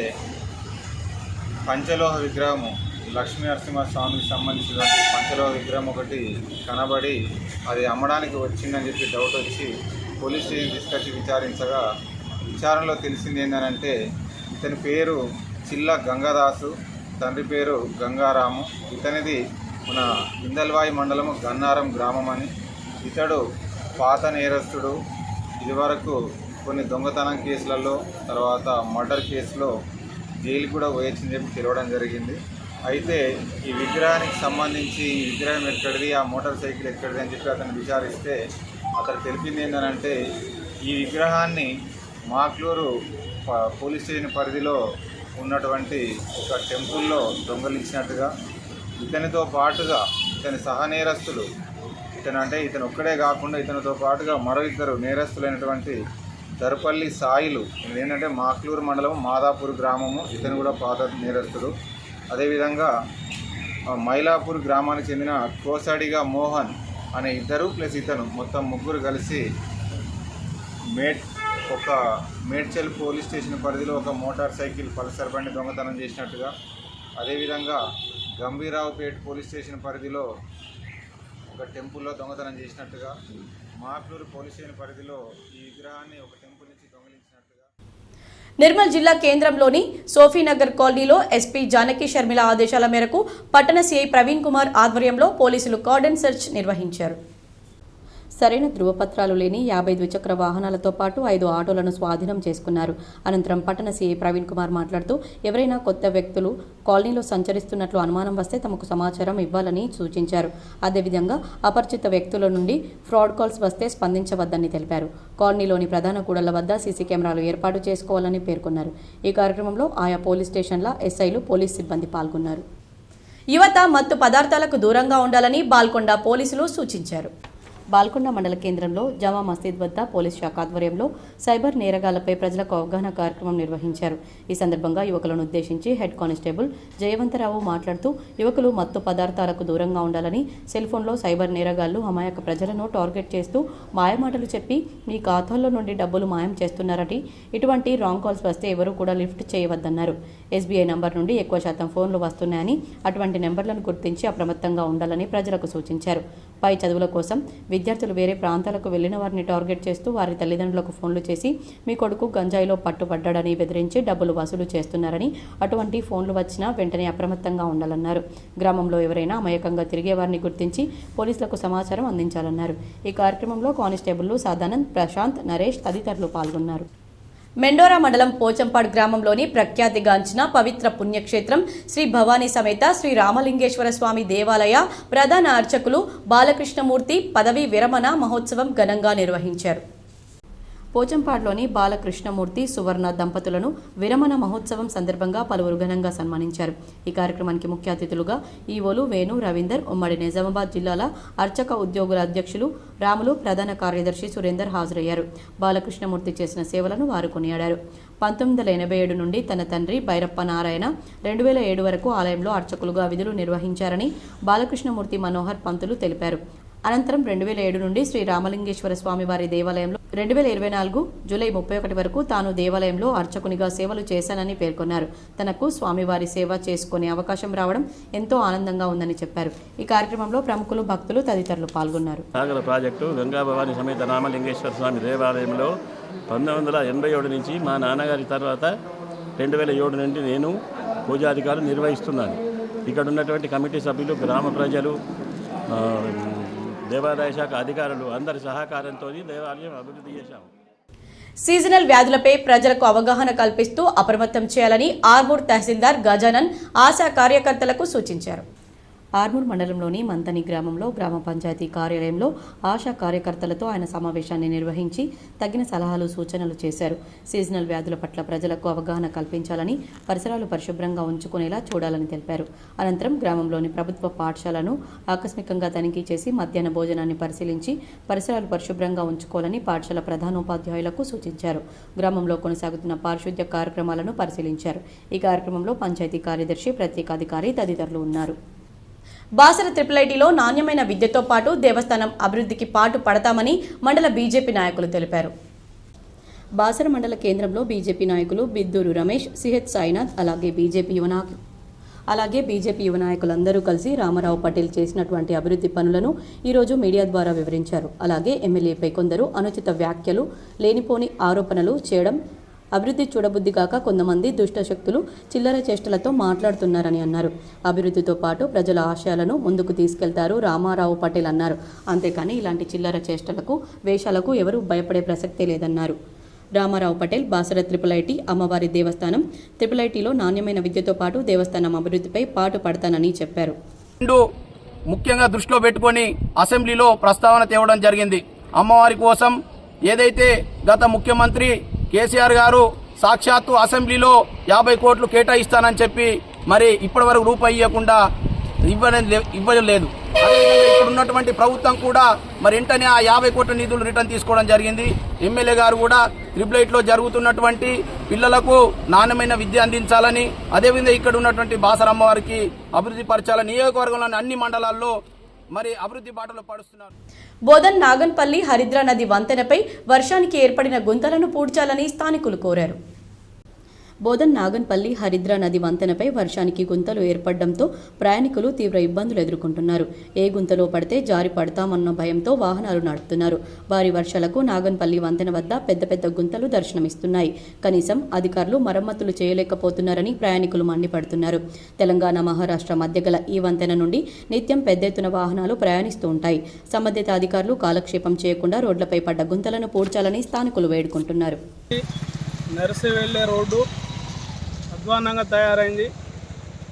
పంచలోహ విగ్రహము, లక్ష్మీ నరసింహస్వామికి సంబంధించినటువంటి పంచలోహ విగ్రహం ఒకటి కనబడి అది అమ్మడానికి వచ్చిందని చెప్పి డౌట్ వచ్చి పోలీస్ స్టేషన్ తీసుకొచ్చి విచారించగా విచారణలో తెలిసింది ఏంటంటే ఇతని పేరు చిల్లా గంగాదాసు, తండ్రి పేరు గంగారాము. ఇతనిది మన ఇందల్వాయి మండలము గన్నారం గ్రామం అని. ఇతడు పాత నేరస్తుడు. ఇదివరకు కొన్ని దొంగతనం కేసులలో, తర్వాత మర్డర్ కేసులో జైలు కూడా పోయొచ్చని చెప్పి తెలవడం జరిగింది. అయితే ఈ విగ్రహానికి సంబంధించి ఈ విగ్రహం ఎక్కడిది, ఆ మోటార్ సైకిల్ ఎక్కడిది అని చెప్పి అతను విచారిస్తే అతను తెలిపింది ఏంటంటే ఈ విగ్రహాన్ని మాక్లూరు పోలీస్ స్టేషన్ పరిధిలో ఉన్నటువంటి ఒక టెంపుల్లో దొంగలించినట్టుగా, ఇతనితో పాటుగా ఇతని సహనేరస్తులు, ఇతను ఒక్కడే కాకుండా ఇతనితో పాటుగా మరో 2 నేరస్తులైనటువంటి దర్పల్లి సాయిలు, ఏంటంటే మాక్లూరు మండలం మాదాపూర్ గ్రామము, ఇతను కూడా పాత నేరస్తుడు. అదేవిధంగా మైలాపూర్ గ్రామానికి చెందిన కోసాడిగా మోహన్ అనే 2 ప్లస్ ఇతను మొత్తం 3 కలిసి మేడ్చల్ పోలీస్ స్టేషన్ పరిధిలో ఒక మోటార్ సైకిల్ పల్సర్ బండి దొంగతనం చేసినట్టుగా, అదేవిధంగా గంభీరావుపేట పోలీస్ స్టేషన్ పరిధిలో ఒక టెంపుల్లో దొంగతనం చేసినట్టుగా, మాక్లూరు పోలీస్ స్టేషన్ పరిధిలో ఈ విగ్రహాన్ని ఒక టెంపుల్ నుంచి దొంగిలించినట్టుగా. నిర్మల్ జిల్లా కేంద్రంలోని సోఫీనగర్ కాలనీలో ఎస్పీ జానకి షర్మిల ఆదేశాల మేరకు పట్టణ సీఐ ప్రవీణ్ కుమార్ ఆధ్వర్యంలో పోలీసులు కార్డన్ సెర్చ్ నిర్వహించారు. సరైన ధృవపత్రాలు లేని 50 ద్విచక్ర వాహనాలతో పాటు 5 ఆటోలను స్వాధీనం చేసుకున్నారు. అనంతరం పట్టణ సీఐ ప్రవీణ్ కుమార్ మాట్లాడుతూ, ఎవరైనా కొత్త వ్యక్తులు కాలనీలో సంచరిస్తున్నట్లు అనుమానం వస్తే తమకు సమాచారం ఇవ్వాలని సూచించారు. అదేవిధంగా అపరిచిత వ్యక్తుల నుండి ఫ్రాడ్ కాల్స్ వస్తే స్పందించవద్దని తెలిపారు. కాలనీలోని ప్రధాన కూడళ్ల వద్ద సీసీ కెమెరాలు ఏర్పాటు చేసుకోవాలని పేర్కొన్నారు. ఈ కార్యక్రమంలో ఆయా పోలీస్ స్టేషన్ల ఎస్ఐలు, పోలీస్ సిబ్బంది పాల్గొన్నారు. యువత మత్తు పదార్థాలకు దూరంగా ఉండాలని బాల్కొండ పోలీసులు సూచించారు. బాల్కొండ మండల కేంద్రంలో జామా మసీద్ వద్ద పోలీస్ శాఖ ఆధ్వర్యంలో సైబర్ నేరగాళ్లపై ప్రజలకు అవగాహన కార్యక్రమం నిర్వహించారు. ఈ సందర్భంగా యువకులను ఉద్దేశించి హెడ్ కానిస్టేబుల్ జయవంతరావు మాట్లాడుతూ యువకులు మత్తు పదార్థాలకు దూరంగా ఉండాలని, సెల్ ఫోన్లో సైబర్ నేరగాళ్లు అమాయక ప్రజలను టార్గెట్ చేస్తూ మాయమాటలు చెప్పి మీ ఖాతాల్లో నుండి డబ్బులు మాయం చేస్తున్నారని, ఇటువంటి రాంగ్ కాల్స్ వస్తే ఎవరూ కూడా లిఫ్ట్ చేయవద్దన్నారు. SBI నంబర్ నుండి ఎక్కువ శాతం ఫోన్లు వస్తున్నాయని, అటువంటి నెంబర్లను గుర్తించి అప్రమత్తంగా ఉండాలని ప్రజలకు సూచించారు. పై చదువుల కోసం విద్యార్థులు వేరే ప్రాంతాలకు వెళ్లిన వారిని టార్గెట్ చేస్తూ వారి తల్లిదండ్రులకు ఫోన్లు చేసి మీ కొడుకు గంజాయిలో పట్టుబడ్డాడని బెదిరించి డబ్బులు వసూలు చేస్తున్నారని, అటువంటి ఫోన్లు వచ్చినా వెంటనే అప్రమత్తంగా ఉండాలన్నారు. గ్రామంలో ఎవరైనా అమాయకంగా తిరిగే వారిని గుర్తించి పోలీసులకు సమాచారం అందించాలన్నారు. ఈ కార్యక్రమంలో కానిస్టేబుల్లు సాదానంద్, ప్రశాంత్, నరేష్ తదితరులు పాల్గొన్నారు. మెండోరా మండలం పోచంపాడు గ్రామంలోని ప్రఖ్యాతిగాంచిన పవిత్ర పుణ్యక్షేత్రం శ్రీ భవానీ సమేత శ్రీ రామలింగేశ్వర స్వామి దేవాలయ ప్రధాన అర్చకులు బాలకృష్ణమూర్తి పదవీ విరమణ మహోత్సవం ఘనంగా నిర్వహించారు. పోచంపాడులోని బాలకృష్ణమూర్తి, సువర్ణ దంపతులను విరమణ మహోత్సవం సందర్భంగా పలువురు ఘనంగా సన్మానించారు. ఈ కార్యక్రమానికి ముఖ్య అతిథులుగా ఈవోలు వేణు, రవీందర్, ఉమ్మడి నిజామాబాద్ జిల్లాల అర్చక ఉద్యోగుల అధ్యక్షులు రాములు, ప్రధాన కార్యదర్శి సురేందర్ హాజరయ్యారు. బాలకృష్ణమూర్తి చేసిన సేవలను వారు కొనియాడారు. 1987 నుండి తన తండ్రి భైరప్ప నారాయణ 2007 వరకు ఆలయంలో అర్చకులుగా విధులు నిర్వహించారని బాలకృష్ణమూర్తి మనోహర్ పంతులు తెలిపారు. అనంతరం 2007 నుండి శ్రీ రామలింగేశ్వర స్వామి వారి దేవాలయంలో 2024 జూలై 31 వరకు తాను దేవాలయంలో అర్చకునిగా సేవలు చేశానని పేర్కొన్నారు. తనకు స్వామివారి సేవ చేసుకునే అవకాశం రావడం ఎంతో ఆనందంగా ఉందని చెప్పారు. ఈ కార్యక్రమంలో ప్రముఖులు, భక్తులు తదితరులు పాల్గొన్నారు. సాగర ప్రాజెక్టు గంగా భవానీ సమేత రామలింగేశ్వర స్వామి దేవాలయంలో 1987 నుంచి మా నాన్నగారి తర్వాత 2007 నుండి నేను పూజాధికారులు నిర్వహిస్తున్నాను. ఇక్కడ ఉన్నటువంటి కమిటీ సభ్యులు, గ్రామ ప్రజలు, దేవాదాయ శాఖ అధికారులు అందరి సహకారంతో దేవాలయం అభివృద్ధి చేశాము. సీజనల్ వ్యాధులపై ప్రజలకు అవగాహన కల్పిస్తూ అప్రమత్తం చేయాలని ఆర్మూర్ తహసీల్దార్ గజానన్ ఆశా కార్యకర్తలకు సూచించారు. ఆర్మూర్ మండలంలోని మంతని గ్రామంలో గ్రామ పంచాయతీ కార్యాలయంలో ఆశా కార్యకర్తలతో ఆయన సమావేశాన్ని నిర్వహించి తగిన సలహాలు, సూచనలు చేశారు. సీజనల్ వ్యాధుల పట్ల ప్రజలకు అవగాహన కల్పించాలని, పరిసరాలు పరిశుభ్రంగా ఉంచుకునేలా చూడాలని తెలిపారు. అనంతరం గ్రామంలోని ప్రభుత్వ పాఠశాలను ఆకస్మికంగా తనిఖీ చేసి మధ్యాహ్న భోజనాన్ని పరిశీలించి పరిసరాలు పరిశుభ్రంగా ఉంచుకోవాలని పాఠశాల ప్రధానోపాధ్యాయులకు సూచించారు. గ్రామంలో కొనసాగుతున్న పారిశుద్ధ్య కార్యక్రమాలను పరిశీలించారు. ఈ కార్యక్రమంలో పంచాయతీ కార్యదర్శి, ప్రత్యేక అధికారి తదితరులు ఉన్నారు. బాసర IIITలో నాణ్యమైన విద్యతో పాటు దేవస్థానం అభివృద్ధికి పాటు పడతామని మండల బీజేపీ నాయకులు తెలిపారు. బాసర మండల కేంద్రంలో బీజేపీ నాయకులు బిద్దూరు రమేష్, సిహెచ్ సాయినాథ్, అలాగే బీజేపీ యువ నాయకులందరూ కలిసి రామారావు పటేల్ చేసినటువంటి అభివృద్ధి పనులను ఈరోజు మీడియా ద్వారా వివరించారు. అలాగే ఎమ్మెల్యేపై కొందరు అనుచిత వ్యాఖ్యలు, లేనిపోని ఆరోపణలు చేయడం, అభివృద్ధి చూడబుద్ధి కాక కొంతమంది దుష్టశక్తులు చిల్లర చేష్టలతో మాట్లాడుతున్నారని అన్నారు. అభివృద్ధితో పాటు ప్రజల ఆశయాలను ముందుకు తీసుకెళ్తారు రామారావు పటేల్ అన్నారు. అంతేకాని ఇలాంటి చిల్లర చేష్టలకు, వేషాలకు ఎవరూ భయపడే ప్రసక్తే లేదన్నారు. రామారావు పటేల్ బాసర IIIT అమ్మవారి దేవస్థానం IIITలో నాణ్యమైన విద్యతో పాటు దేవస్థానం అభివృద్ధిపై పాటు పడతానని చెప్పారు. ముఖ్యంగా దృష్టిలో పెట్టుకొని అసెంబ్లీలో ప్రస్తావన తేవడం జరిగింది. అమ్మవారి కోసం ఏదైతే గత ముఖ్యమంత్రి కేసీఆర్ గారు సాక్షాత్తు అసెంబ్లీలో 50 కోట్లు కేటాయిస్తానని చెప్పి మరి ఇప్పటి వరకు రూపాయి ఇవ్వకుండా ఇవ్వలేదు. అదేవిధంగా ఇప్పుడు ఉన్నటువంటి ప్రభుత్వం కూడా మరి వెంటనే ఆ 50 కోట్ల నిధులు రిటర్న్ తీసుకోవడం జరిగింది. ఎమ్మెల్యే గారు కూడా IIITలో జరుగుతున్నటువంటి పిల్లలకు నాణ్యమైన విద్య అందించాలని, అదేవిధంగా ఇక్కడ ఉన్నటువంటి బాసర అమ్మవారికి అభివృద్ధి పరచాలని నియోజకవర్గంలోని అన్ని మండలాల్లో మరి అభివృద్ధి బాటలో పడుస్తున్నారు. బోధన్ నాగన్పల్లి హరిద్రా నది వంతెనపై వర్షానికి ఏర్పడిన గుంతలను పూడ్చాలని స్థానికులు కోరారు. బోధన్ నాగన్పల్లి హరిద్రా నది వంతెనపై వర్షానికి గుంతలు ఏర్పడడంతో ప్రయాణికులు తీవ్ర ఇబ్బందులు ఎదుర్కొంటున్నారు. ఏ గుంతలో పడితే జారి పడతామన్న భయంతో వాహనాలు నడుపుతున్నారు. భారీ వర్షాలకు నాగన్పల్లి వంతెన వద్ద పెద్ద పెద్ద గుంతలు దర్శనమిస్తున్నాయి. కనీసం అధికారులు మరమ్మతులు చేయలేకపోతున్నారని ప్రయాణికులు మండిపడుతున్నారు. తెలంగాణ, మహారాష్ట్ర మధ్య గల ఈ వంతెన నుండి నిత్యం పెద్ద ఎత్తున వాహనాలు ప్రయాణిస్తూ ఉంటాయి. సంబంధిత అధికారులు కాలక్షేపం చేయకుండా రోడ్లపై పడ్డ గుంతలను పూడ్చాలని స్థానికులు వేడుకుంటున్నారు. నర్సీ వెళ్లే రోడ్డు అధ్వానంగా తయారైంది.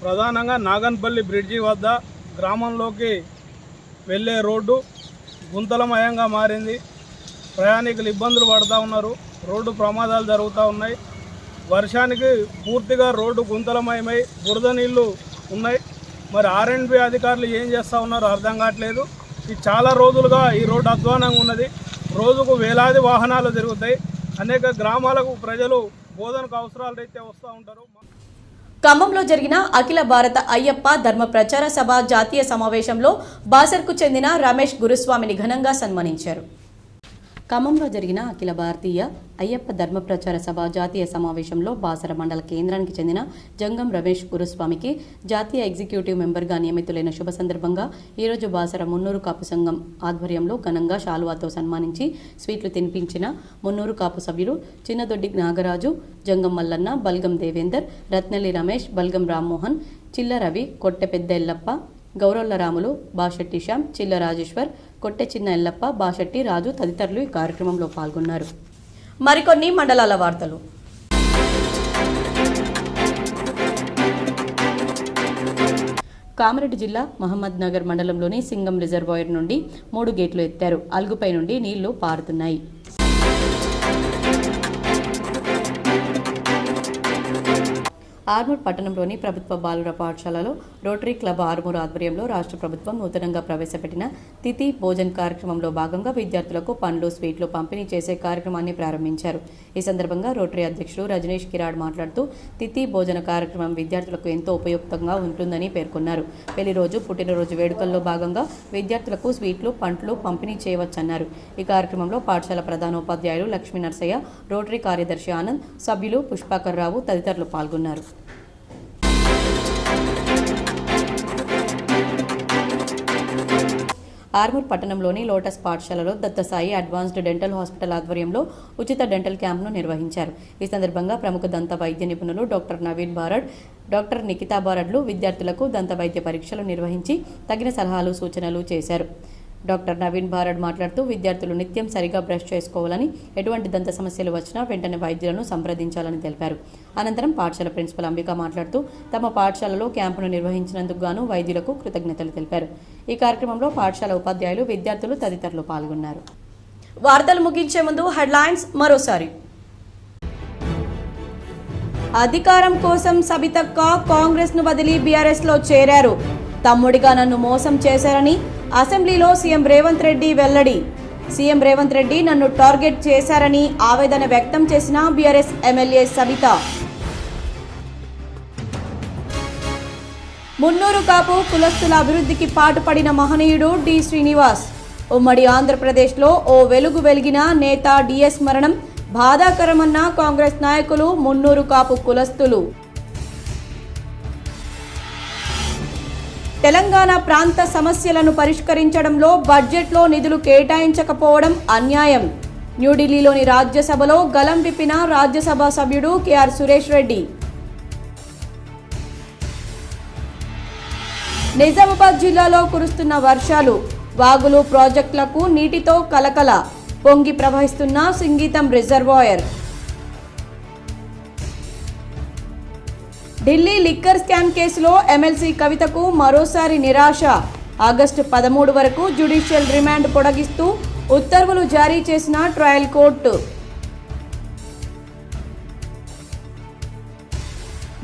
ప్రధానంగా నాగన్పల్లి బ్రిడ్జి వద్ద గ్రామంలోకి వెళ్ళే రోడ్డు గుంతలమయంగా మారింది. ప్రయాణికులు ఇబ్బందులు పడుతూ ఉన్నారు. రోడ్డు ప్రమాదాలు జరుగుతూ ఉన్నాయి. వర్షానికి పూర్తిగా రోడ్డు గుంతలమయమై బురద నీళ్లు ఉన్నాయి. మరి R&B అధికారులు ఏం చేస్తూ ఉన్నారో అర్థం కావట్లేదు. ఈ చాలా రోజులుగా ఈ రోడ్డు అధ్వానంగా ఉన్నది. రోజుకు వేలాది వాహనాలు తిరుగుతాయి. అనేక గ్రామాలకు ప్రజలు బోధనకు అవసరాలు రీత్యా వస్తూ ఉంటారు. ఖమ్మంలో జరిగిన అఖిల భారత అయ్యప్ప ధర్మ ప్రచార సభ జాతీయ సమావేశంలో బాసర్కు చెందిన రమేష్ గురుస్వామిని ఘనంగా సన్మానించారు. ఖమ్మంలో జరిగిన అఖిల భారతీయ అయ్యప్ప ధర్మ ప్రచార సభ జాతీయ సమావేశంలో బాసర మండల కేంద్రానికి చెందిన జంగం రమేష్ గురుస్వామికి జాతీయ ఎగ్జిక్యూటివ్ మెంబర్గా నియమితులైన శుభ సందర్భంగా ఈరోజు బాసర మున్నూరు కాపు సంఘం ఆధ్వర్యంలో ఘనంగా శాలువాతో సన్మానించి స్వీట్లు తినిపించిన మున్నూరు కాపు సభ్యులు చిన్నదొడ్డి నాగరాజు, జంగం మల్లన్న, బల్గం దేవేందర్, రత్నల్లి రమేష్, బల్గం రామ్మోహన్, చిల్ల రవి, కొట్టె పెద్ద ఎల్లప్ప, గౌరొల్ల రాములు, బాషెట్టి శ్యామ్, చిల్ల రాజేశ్వర్, కొట్టె చిన్న ఎల్లప్ప, బాషెట్టి రాజు తదితరులు ఈ కార్యక్రమంలో పాల్గొన్నారు. మరికొన్ని మండలాల వార్తలు. కామారెడ్డి జిల్లా మహమ్మద్ నగర్ మండలంలోని సింగం రిజర్వాయర్ నుండి 3 గేట్లు ఎత్తారు. అల్గుపై నుండి నీళ్లు పారుతున్నాయి. ఆర్మూర్ పట్టణంలోని ప్రభుత్వ బాలుర పాఠశాలలో రోటరీ క్లబ్ ఆర్మూర్ ఆధ్వర్యంలో రాష్ట్ర ప్రభుత్వం నూతనంగా ప్రవేశపెట్టిన తిథి భోజన్ కార్యక్రమంలో భాగంగా విద్యార్థులకు పండ్లు, స్వీట్లు పంపిణీ చేసే కార్యక్రమాన్ని ప్రారంభించారు. ఈ సందర్భంగా రోటరీ అధ్యక్షుడు రజనీష్ కిరాడ్ మాట్లాడుతూ తిథి భోజన కార్యక్రమం విద్యార్థులకు ఎంతో ఉపయుక్తంగా ఉంటుందని పేర్కొన్నారు. పెళ్లి రోజు, పుట్టినరోజు వేడుకల్లో భాగంగా విద్యార్థులకు స్వీట్లు, పండ్లు పంపిణీ చేయవచ్చన్నారు. ఈ కార్యక్రమంలో పాఠశాల ప్రధానోపాధ్యాయులు లక్ష్మీ నరసయ్య, రోటరీ కార్యదర్శి ఆనంద్, సభ్యులు పుష్పాకర్ రావు తదితరులు పాల్గొన్నారు. ఆర్మూర్ పట్టణంలోని లోటస్ పాఠశాలలో దత్తసాయి అడ్వాన్స్డ్ డెంటల్ హాస్పిటల్ ఆధ్వర్యంలో ఉచిత డెంటల్ క్యాంప్ను నిర్వహించారు. ఈ సందర్భంగా ప్రముఖ దంత వైద్య నిపుణులు డాక్టర్ నవీన్ బారడ్, డాక్టర్ నిఖితా బారడ్లు విద్యార్థులకు దంత వైద్య పరీక్షలు నిర్వహించి తగిన సలహాలు, సూచనలు చేశారు. డాక్టర్ నవీన్ బారడ్ మాట్లాడుతూ విద్యార్థులు నిత్యం సరిగా బ్రష్ చేసుకోవాలని, ఎటువంటి దంత సమస్యలు వచ్చినా వెంటనే వైద్యులను సంప్రదించాలని తెలిపారు. అనంతరం పాఠశాల ప్రిన్సిపల్ అంబిక మాట్లాడుతూ తమ పాఠశాలలో క్యాంపును నిర్వహించినందుకు గాను వైద్యులకు కృతజ్ఞతలు తెలిపారు. ఈ కార్యక్రమంలో పాఠశాల ఉపాధ్యాయులు, విద్యార్థులు తదితరులు పాల్గొన్నారు. వార్తలు ముగించే ముందు హెడ్లైన్స్ మరోసారి. అధికారం కోసం సబితక్క కాంగ్రెస్ను వదిలి బీఆర్ఎస్లో చేరారు. తమ్ముడిగా నన్ను మోసం చేశారని అసెంబ్లీలో సీఎం రేవంత్ రెడ్డి వెల్లడి. సీఎం రేవంత్ రెడ్డి నన్ను టార్గెట్ చేశారని ఆవేదన వ్యక్తం చేసిన బీఆర్ఎస్ ఎమ్మెల్యే సబిత. మున్నూరు కాపు కులస్తుల అభివృద్ధికి పాటుపడిన మహనీయుడు డి శ్రీనివాస్. ఉమ్మడి ఆంధ్రప్రదేశ్లో ఓ వెలుగు వెలిగిన నేత డిఎస్ మరణం బాధాకరమన్న కాంగ్రెస్ నాయకులు, మున్నూరు కాపు కులస్తులు. తెలంగాణ ప్రాంత సమస్యలను పరిష్కరించడంలో బడ్జెట్లో నిధులు కేటాయించకపోవడం అన్యాయం. న్యూఢిల్లీలోని రాజ్యసభలో గలం విప్పిన రాజ్యసభ సభ్యుడు కేఆర్ సురేష్ రెడ్డి. నిజామాబాద్ జిల్లాలో కురుస్తున్న వర్షాలు, వాగులు, ప్రాజెక్టులకు నీటితో కలకల, పొంగి ప్రవహిస్తున్న Singeetam reservoir. Delhi liquor scam కేసులో ఎమ్మెల్సీ కవితకు మరోసారి నిరాశ. ఆగస్టు 13 వరకు జ్యుడిషియల్ రిమాండ్ పొడిగిస్తూ ఉత్తర్వులు జారీ చేసిన ట్రయల్ కోర్టు.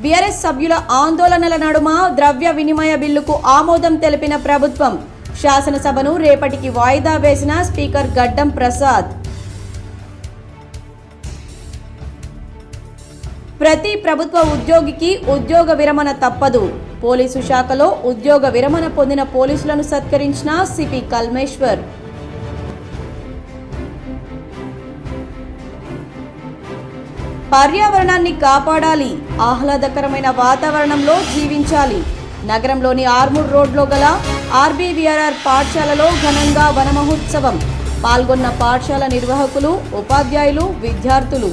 బీఆర్ఎస్ సభ్యుల ఆందోళనల నడుమ ద్రవ్య వినిమయ బిల్లుకు ఆమోదం తెలిపిన ప్రభుత్వం. శాసనసభను రేపటికి వాయిదా వేసిన స్పీకర్ గడ్డం ప్రసాద్. ప్రతి ప్రభుత్వ ఉద్యోగికి ఉద్యోగ విరమణ తప్పదు. పోలీసు శాఖలో ఉద్యోగ విరమణ పొందిన పోలీసులను సత్కరించిన సిపి కల్మేశ్వర్. పర్యావరణాన్ని కాపాడాలి, ఆహ్లాదకరమైన వాతావరణంలో జీవించాలి. నగరంలోని ఆర్మూర్ రోడ్లో గల ఆర్బీవీఆర్ఆర్ పాఠశాలలో ఘనంగా వన మహోత్సవం. పాల్గొన్న పాఠశాల నిర్వాహకులు, ఉపాధ్యాయులు, విద్యార్థులు.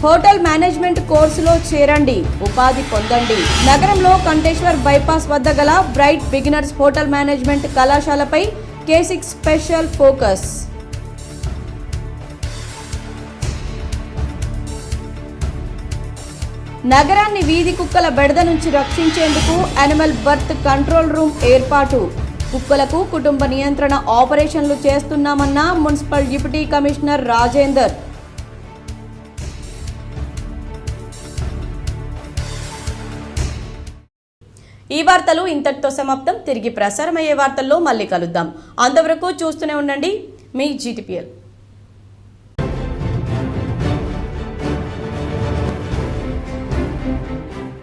హోటల్ మేనేజ్మెంట్ కోర్సులో చేరండి, ఉపాధి పొందండి. నగరంలో కంటేశ్వర్ బైపాస్ వద్ద గల బ్రైట్ బిగినర్స్ హోటల్ మేనేజ్మెంట్ కళాశాలపై K6 స్పెషల్ ఫోకస్. నగరాన్ని వీధి కుక్కల బెడద నుంచి రక్షించేందుకు యానిమల్ బర్త్ కంట్రోల్ రూమ్ ఏర్పాటు. కుక్కలకు కుటుంబ నియంత్రణ ఆపరేషన్లు చేస్తున్నామన్న మున్సిపల్ డిప్యూటీ కమిషనర్ రాజేందర్. ఈ వార్తలు ఇంతటితో సమాప్తం. తిరిగి ప్రసారమయ్యే వార్తల్లో మళ్ళీ కలుద్దాం. అంతవరకు చూస్తూనే ఉండండి మీ GTPL.